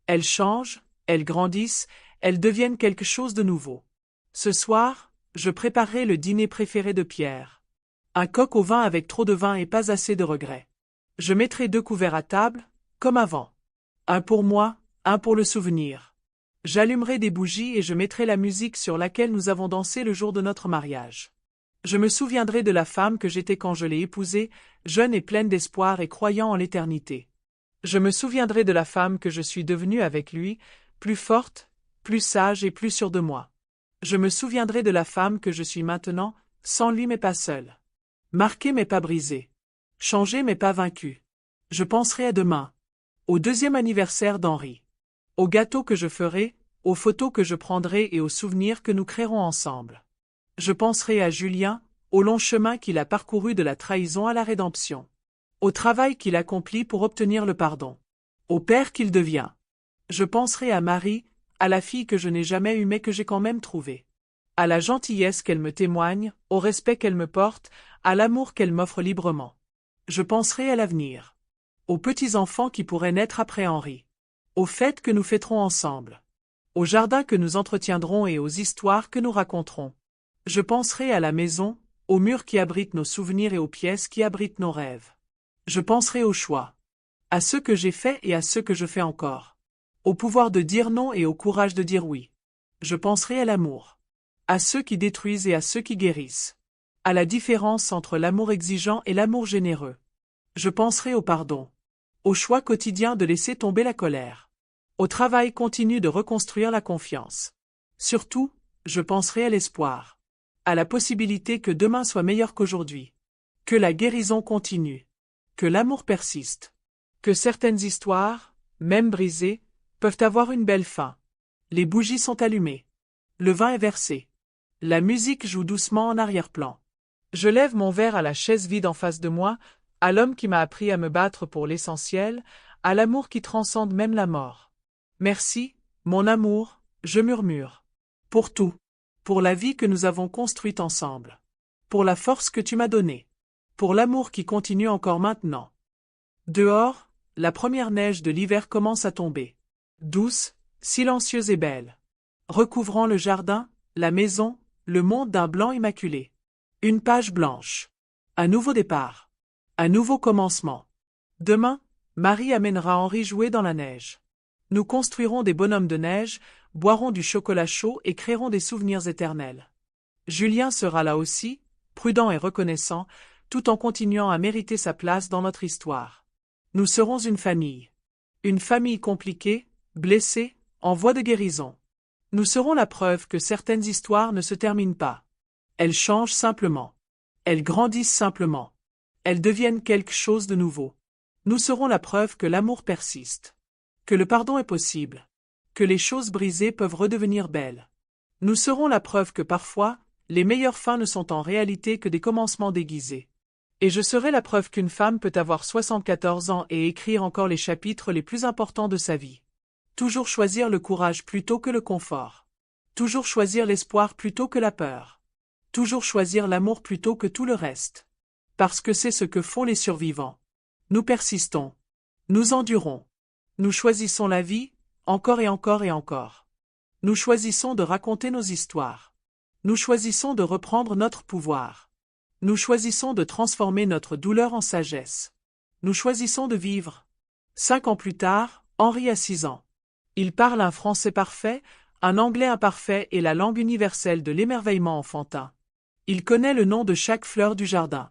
Speaker 1: Elles changent, elles grandissent, elles deviennent quelque chose de nouveau. Ce soir, je préparerai le dîner préféré de Pierre. Un coq au vin avec trop de vin et pas assez de regrets. Je mettrai 2 couverts à table, comme avant. Un pour moi, un pour le souvenir. J'allumerai des bougies et je mettrai la musique sur laquelle nous avons dansé le jour de notre mariage. Je me souviendrai de la femme que j'étais quand je l'ai épousée, jeune et pleine d'espoir et croyant en l'éternité. Je me souviendrai de la femme que je suis devenue avec lui, plus forte, plus sage et plus sûre de moi. Je me souviendrai de la femme que je suis maintenant, sans lui mais pas seule. Marquée mais pas brisée. Changée mais pas vaincue. Je penserai à demain. Au 2e anniversaire d'Henri. Au gâteau que je ferai, aux photos que je prendrai et aux souvenirs que nous créerons ensemble. Je penserai à Julien, au long chemin qu'il a parcouru de la trahison à la rédemption. Au travail qu'il accomplit pour obtenir le pardon. Au père qu'il devient. Je penserai à Marie, à la fille que je n'ai jamais eue mais que j'ai quand même trouvée. À la gentillesse qu'elle me témoigne, au respect qu'elle me porte, à l'amour qu'elle m'offre librement. Je penserai à l'avenir. Aux petits-enfants qui pourraient naître après Henri. Aux fêtes que nous fêterons ensemble. Au jardin que nous entretiendrons et aux histoires que nous raconterons. Je penserai à la maison, aux murs qui abritent nos souvenirs et aux pièces qui abritent nos rêves. Je penserai aux choix. À ceux que j'ai faits et à ceux que je fais encore. Au pouvoir de dire non et au courage de dire oui. Je penserai à l'amour. À ceux qui détruisent et à ceux qui guérissent. À la différence entre l'amour exigeant et l'amour généreux. Je penserai au pardon. Au choix quotidien de laisser tomber la colère. Au travail continu de reconstruire la confiance. Surtout, je penserai à l'espoir. À la possibilité que demain soit meilleur qu'aujourd'hui. Que la guérison continue. Que l'amour persiste. Que certaines histoires, même brisées, peuvent avoir une belle fin. Les bougies sont allumées. Le vin est versé. La musique joue doucement en arrière-plan. Je lève mon verre à la chaise vide en face de moi, à l'homme qui m'a appris à me battre pour l'essentiel, à l'amour qui transcende même la mort. Merci, mon amour, je murmure. Pour tout. Pour la vie que nous avons construite ensemble. Pour la force que tu m'as donnée. Pour l'amour qui continue encore maintenant. Dehors, la première neige de l'hiver commence à tomber. Douce, silencieuse et belle. Recouvrant le jardin, la maison, le monde d'un blanc immaculé. Une page blanche. Un nouveau départ. Un nouveau commencement. Demain, Marie amènera Henri jouer dans la neige. Nous construirons des bonhommes de neige, boirons du chocolat chaud et créerons des souvenirs éternels. Julien sera là aussi, prudent et reconnaissant, tout en continuant à mériter sa place dans notre histoire. Nous serons une famille. Une famille compliquée, blessée, en voie de guérison. Nous serons la preuve que certaines histoires ne se terminent pas. Elles changent simplement. Elles grandissent simplement. Elles deviennent quelque chose de nouveau. Nous serons la preuve que l'amour persiste. Que le pardon est possible. Que les choses brisées peuvent redevenir belles. Nous serons la preuve que parfois, les meilleures fins ne sont en réalité que des commencements déguisés. Et je serai la preuve qu'une femme peut avoir 74 ans et écrire encore les chapitres les plus importants de sa vie. Toujours choisir le courage plutôt que le confort. Toujours choisir l'espoir plutôt que la peur. Toujours choisir l'amour plutôt que tout le reste. Parce que c'est ce que font les survivants. Nous persistons. Nous endurons. Nous choisissons la vie, encore et encore et encore. Nous choisissons de raconter nos histoires. Nous choisissons de reprendre notre pouvoir. Nous choisissons de transformer notre douleur en sagesse. Nous choisissons de vivre. 5 ans plus tard, Henri a 6 ans. Il parle un français parfait, un anglais imparfait et la langue universelle de l'émerveillement enfantin. Il connaît le nom de chaque fleur du jardin.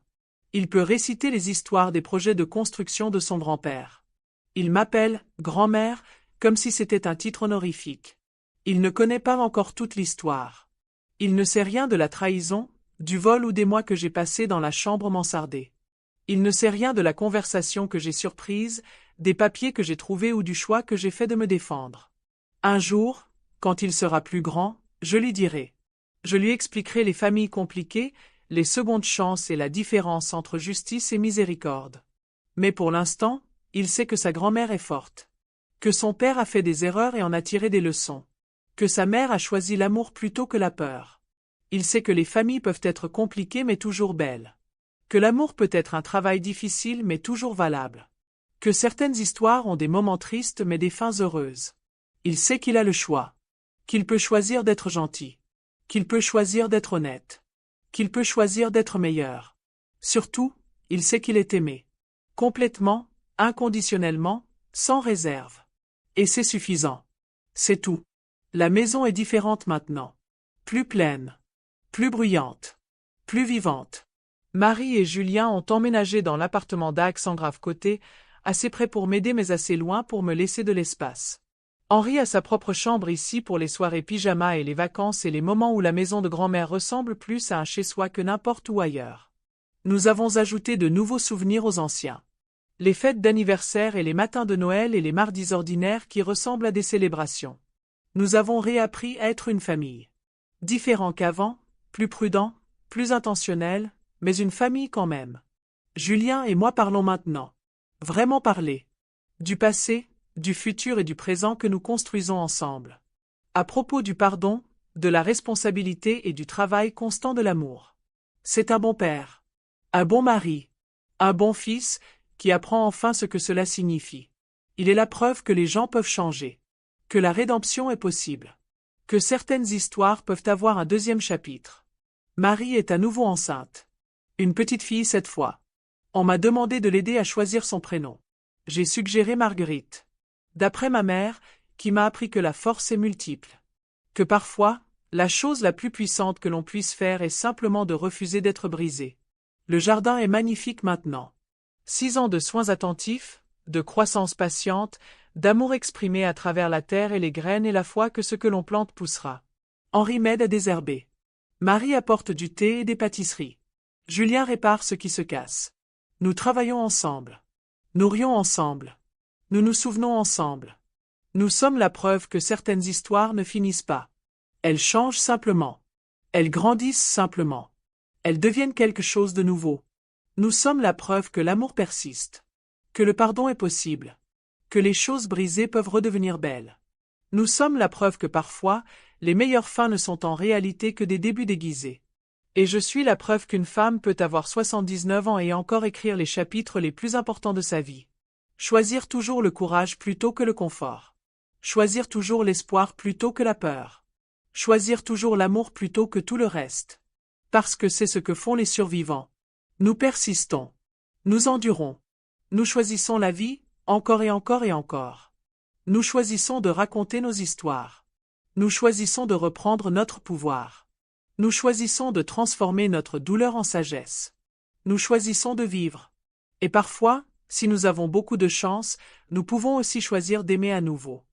Speaker 1: Il peut réciter les histoires des projets de construction de son grand-père. Il m'appelle « grand-mère » comme si c'était un titre honorifique. Il ne connaît pas encore toute l'histoire. Il ne sait rien de la trahison, du vol ou des mois que j'ai passés dans la chambre mansardée. Il ne sait rien de la conversation que j'ai surprise, des papiers que j'ai trouvés ou du choix que j'ai fait de me défendre. Un jour, quand il sera plus grand, je lui dirai. Je lui expliquerai les familles compliquées, les secondes chances et la différence entre justice et miséricorde. Mais pour l'instant, il sait que sa grand-mère est forte. Que son père a fait des erreurs et en a tiré des leçons. Que sa mère a choisi l'amour plutôt que la peur. Il sait que les familles peuvent être compliquées mais toujours belles. Que l'amour peut être un travail difficile mais toujours valable. Que certaines histoires ont des moments tristes mais des fins heureuses. Il sait qu'il a le choix. Qu'il peut choisir d'être gentil. Qu'il peut choisir d'être honnête. Qu'il peut choisir d'être meilleur. Surtout, il sait qu'il est aimé. Complètement, inconditionnellement, sans réserve. Et c'est suffisant. C'est tout. La maison est différente maintenant. Plus pleine. Plus bruyante. Plus vivante. Marie et Julien ont emménagé dans l'appartement d'Aix en Grave-Côté, assez près pour m'aider mais assez loin pour me laisser de l'espace. Henri a sa propre chambre ici pour les soirées pyjama et les vacances et les moments où la maison de grand-mère ressemble plus à un chez-soi que n'importe où ailleurs. Nous avons ajouté de nouveaux souvenirs aux anciens. Les fêtes d'anniversaire et les matins de Noël et les mardis ordinaires qui ressemblent à des célébrations. Nous avons réappris à être une famille. Différent qu'avant, plus prudent, plus intentionnel, mais une famille quand même. Julien et moi parlons maintenant. Vraiment parler. Du passé, du futur et du présent que nous construisons ensemble. À propos du pardon, de la responsabilité et du travail constant de l'amour. C'est un bon père. Un bon mari. Un bon fils, qui apprend enfin ce que cela signifie. Il est la preuve que les gens peuvent changer. Que la rédemption est possible. Que certaines histoires peuvent avoir un deuxième chapitre. Marie est à nouveau enceinte. Une petite fille cette fois. On m'a demandé de l'aider à choisir son prénom. J'ai suggéré Marguerite. D'après ma mère, qui m'a appris que la force est multiple. Que parfois, la chose la plus puissante que l'on puisse faire est simplement de refuser d'être brisé. Le jardin est magnifique maintenant. 6 ans de soins attentifs, de croissance patiente, d'amour exprimé à travers la terre et les graines et la foi que ce que l'on plante poussera. Henri m'aide à désherber. Marie apporte du thé et des pâtisseries. Julien répare ce qui se casse. Nous travaillons ensemble. Nous rions ensemble. Nous nous souvenons ensemble. Nous sommes la preuve que certaines histoires ne finissent pas. Elles changent simplement. Elles grandissent simplement. Elles deviennent quelque chose de nouveau. Nous sommes la preuve que l'amour persiste. Que le pardon est possible. Que les choses brisées peuvent redevenir belles. Nous sommes la preuve que parfois, les meilleures fins ne sont en réalité que des débuts déguisés. Et je suis la preuve qu'une femme peut avoir 79 ans et encore écrire les chapitres les plus importants de sa vie. Choisir toujours le courage plutôt que le confort. Choisir toujours l'espoir plutôt que la peur. Choisir toujours l'amour plutôt que tout le reste. Parce que c'est ce que font les survivants. Nous persistons. Nous endurons. Nous choisissons la vie, encore et encore et encore. Nous choisissons de raconter nos histoires. Nous choisissons de reprendre notre pouvoir. Nous choisissons de transformer notre douleur en sagesse. Nous choisissons de vivre. Et parfois, si nous avons beaucoup de chance, nous pouvons aussi choisir d'aimer à nouveau.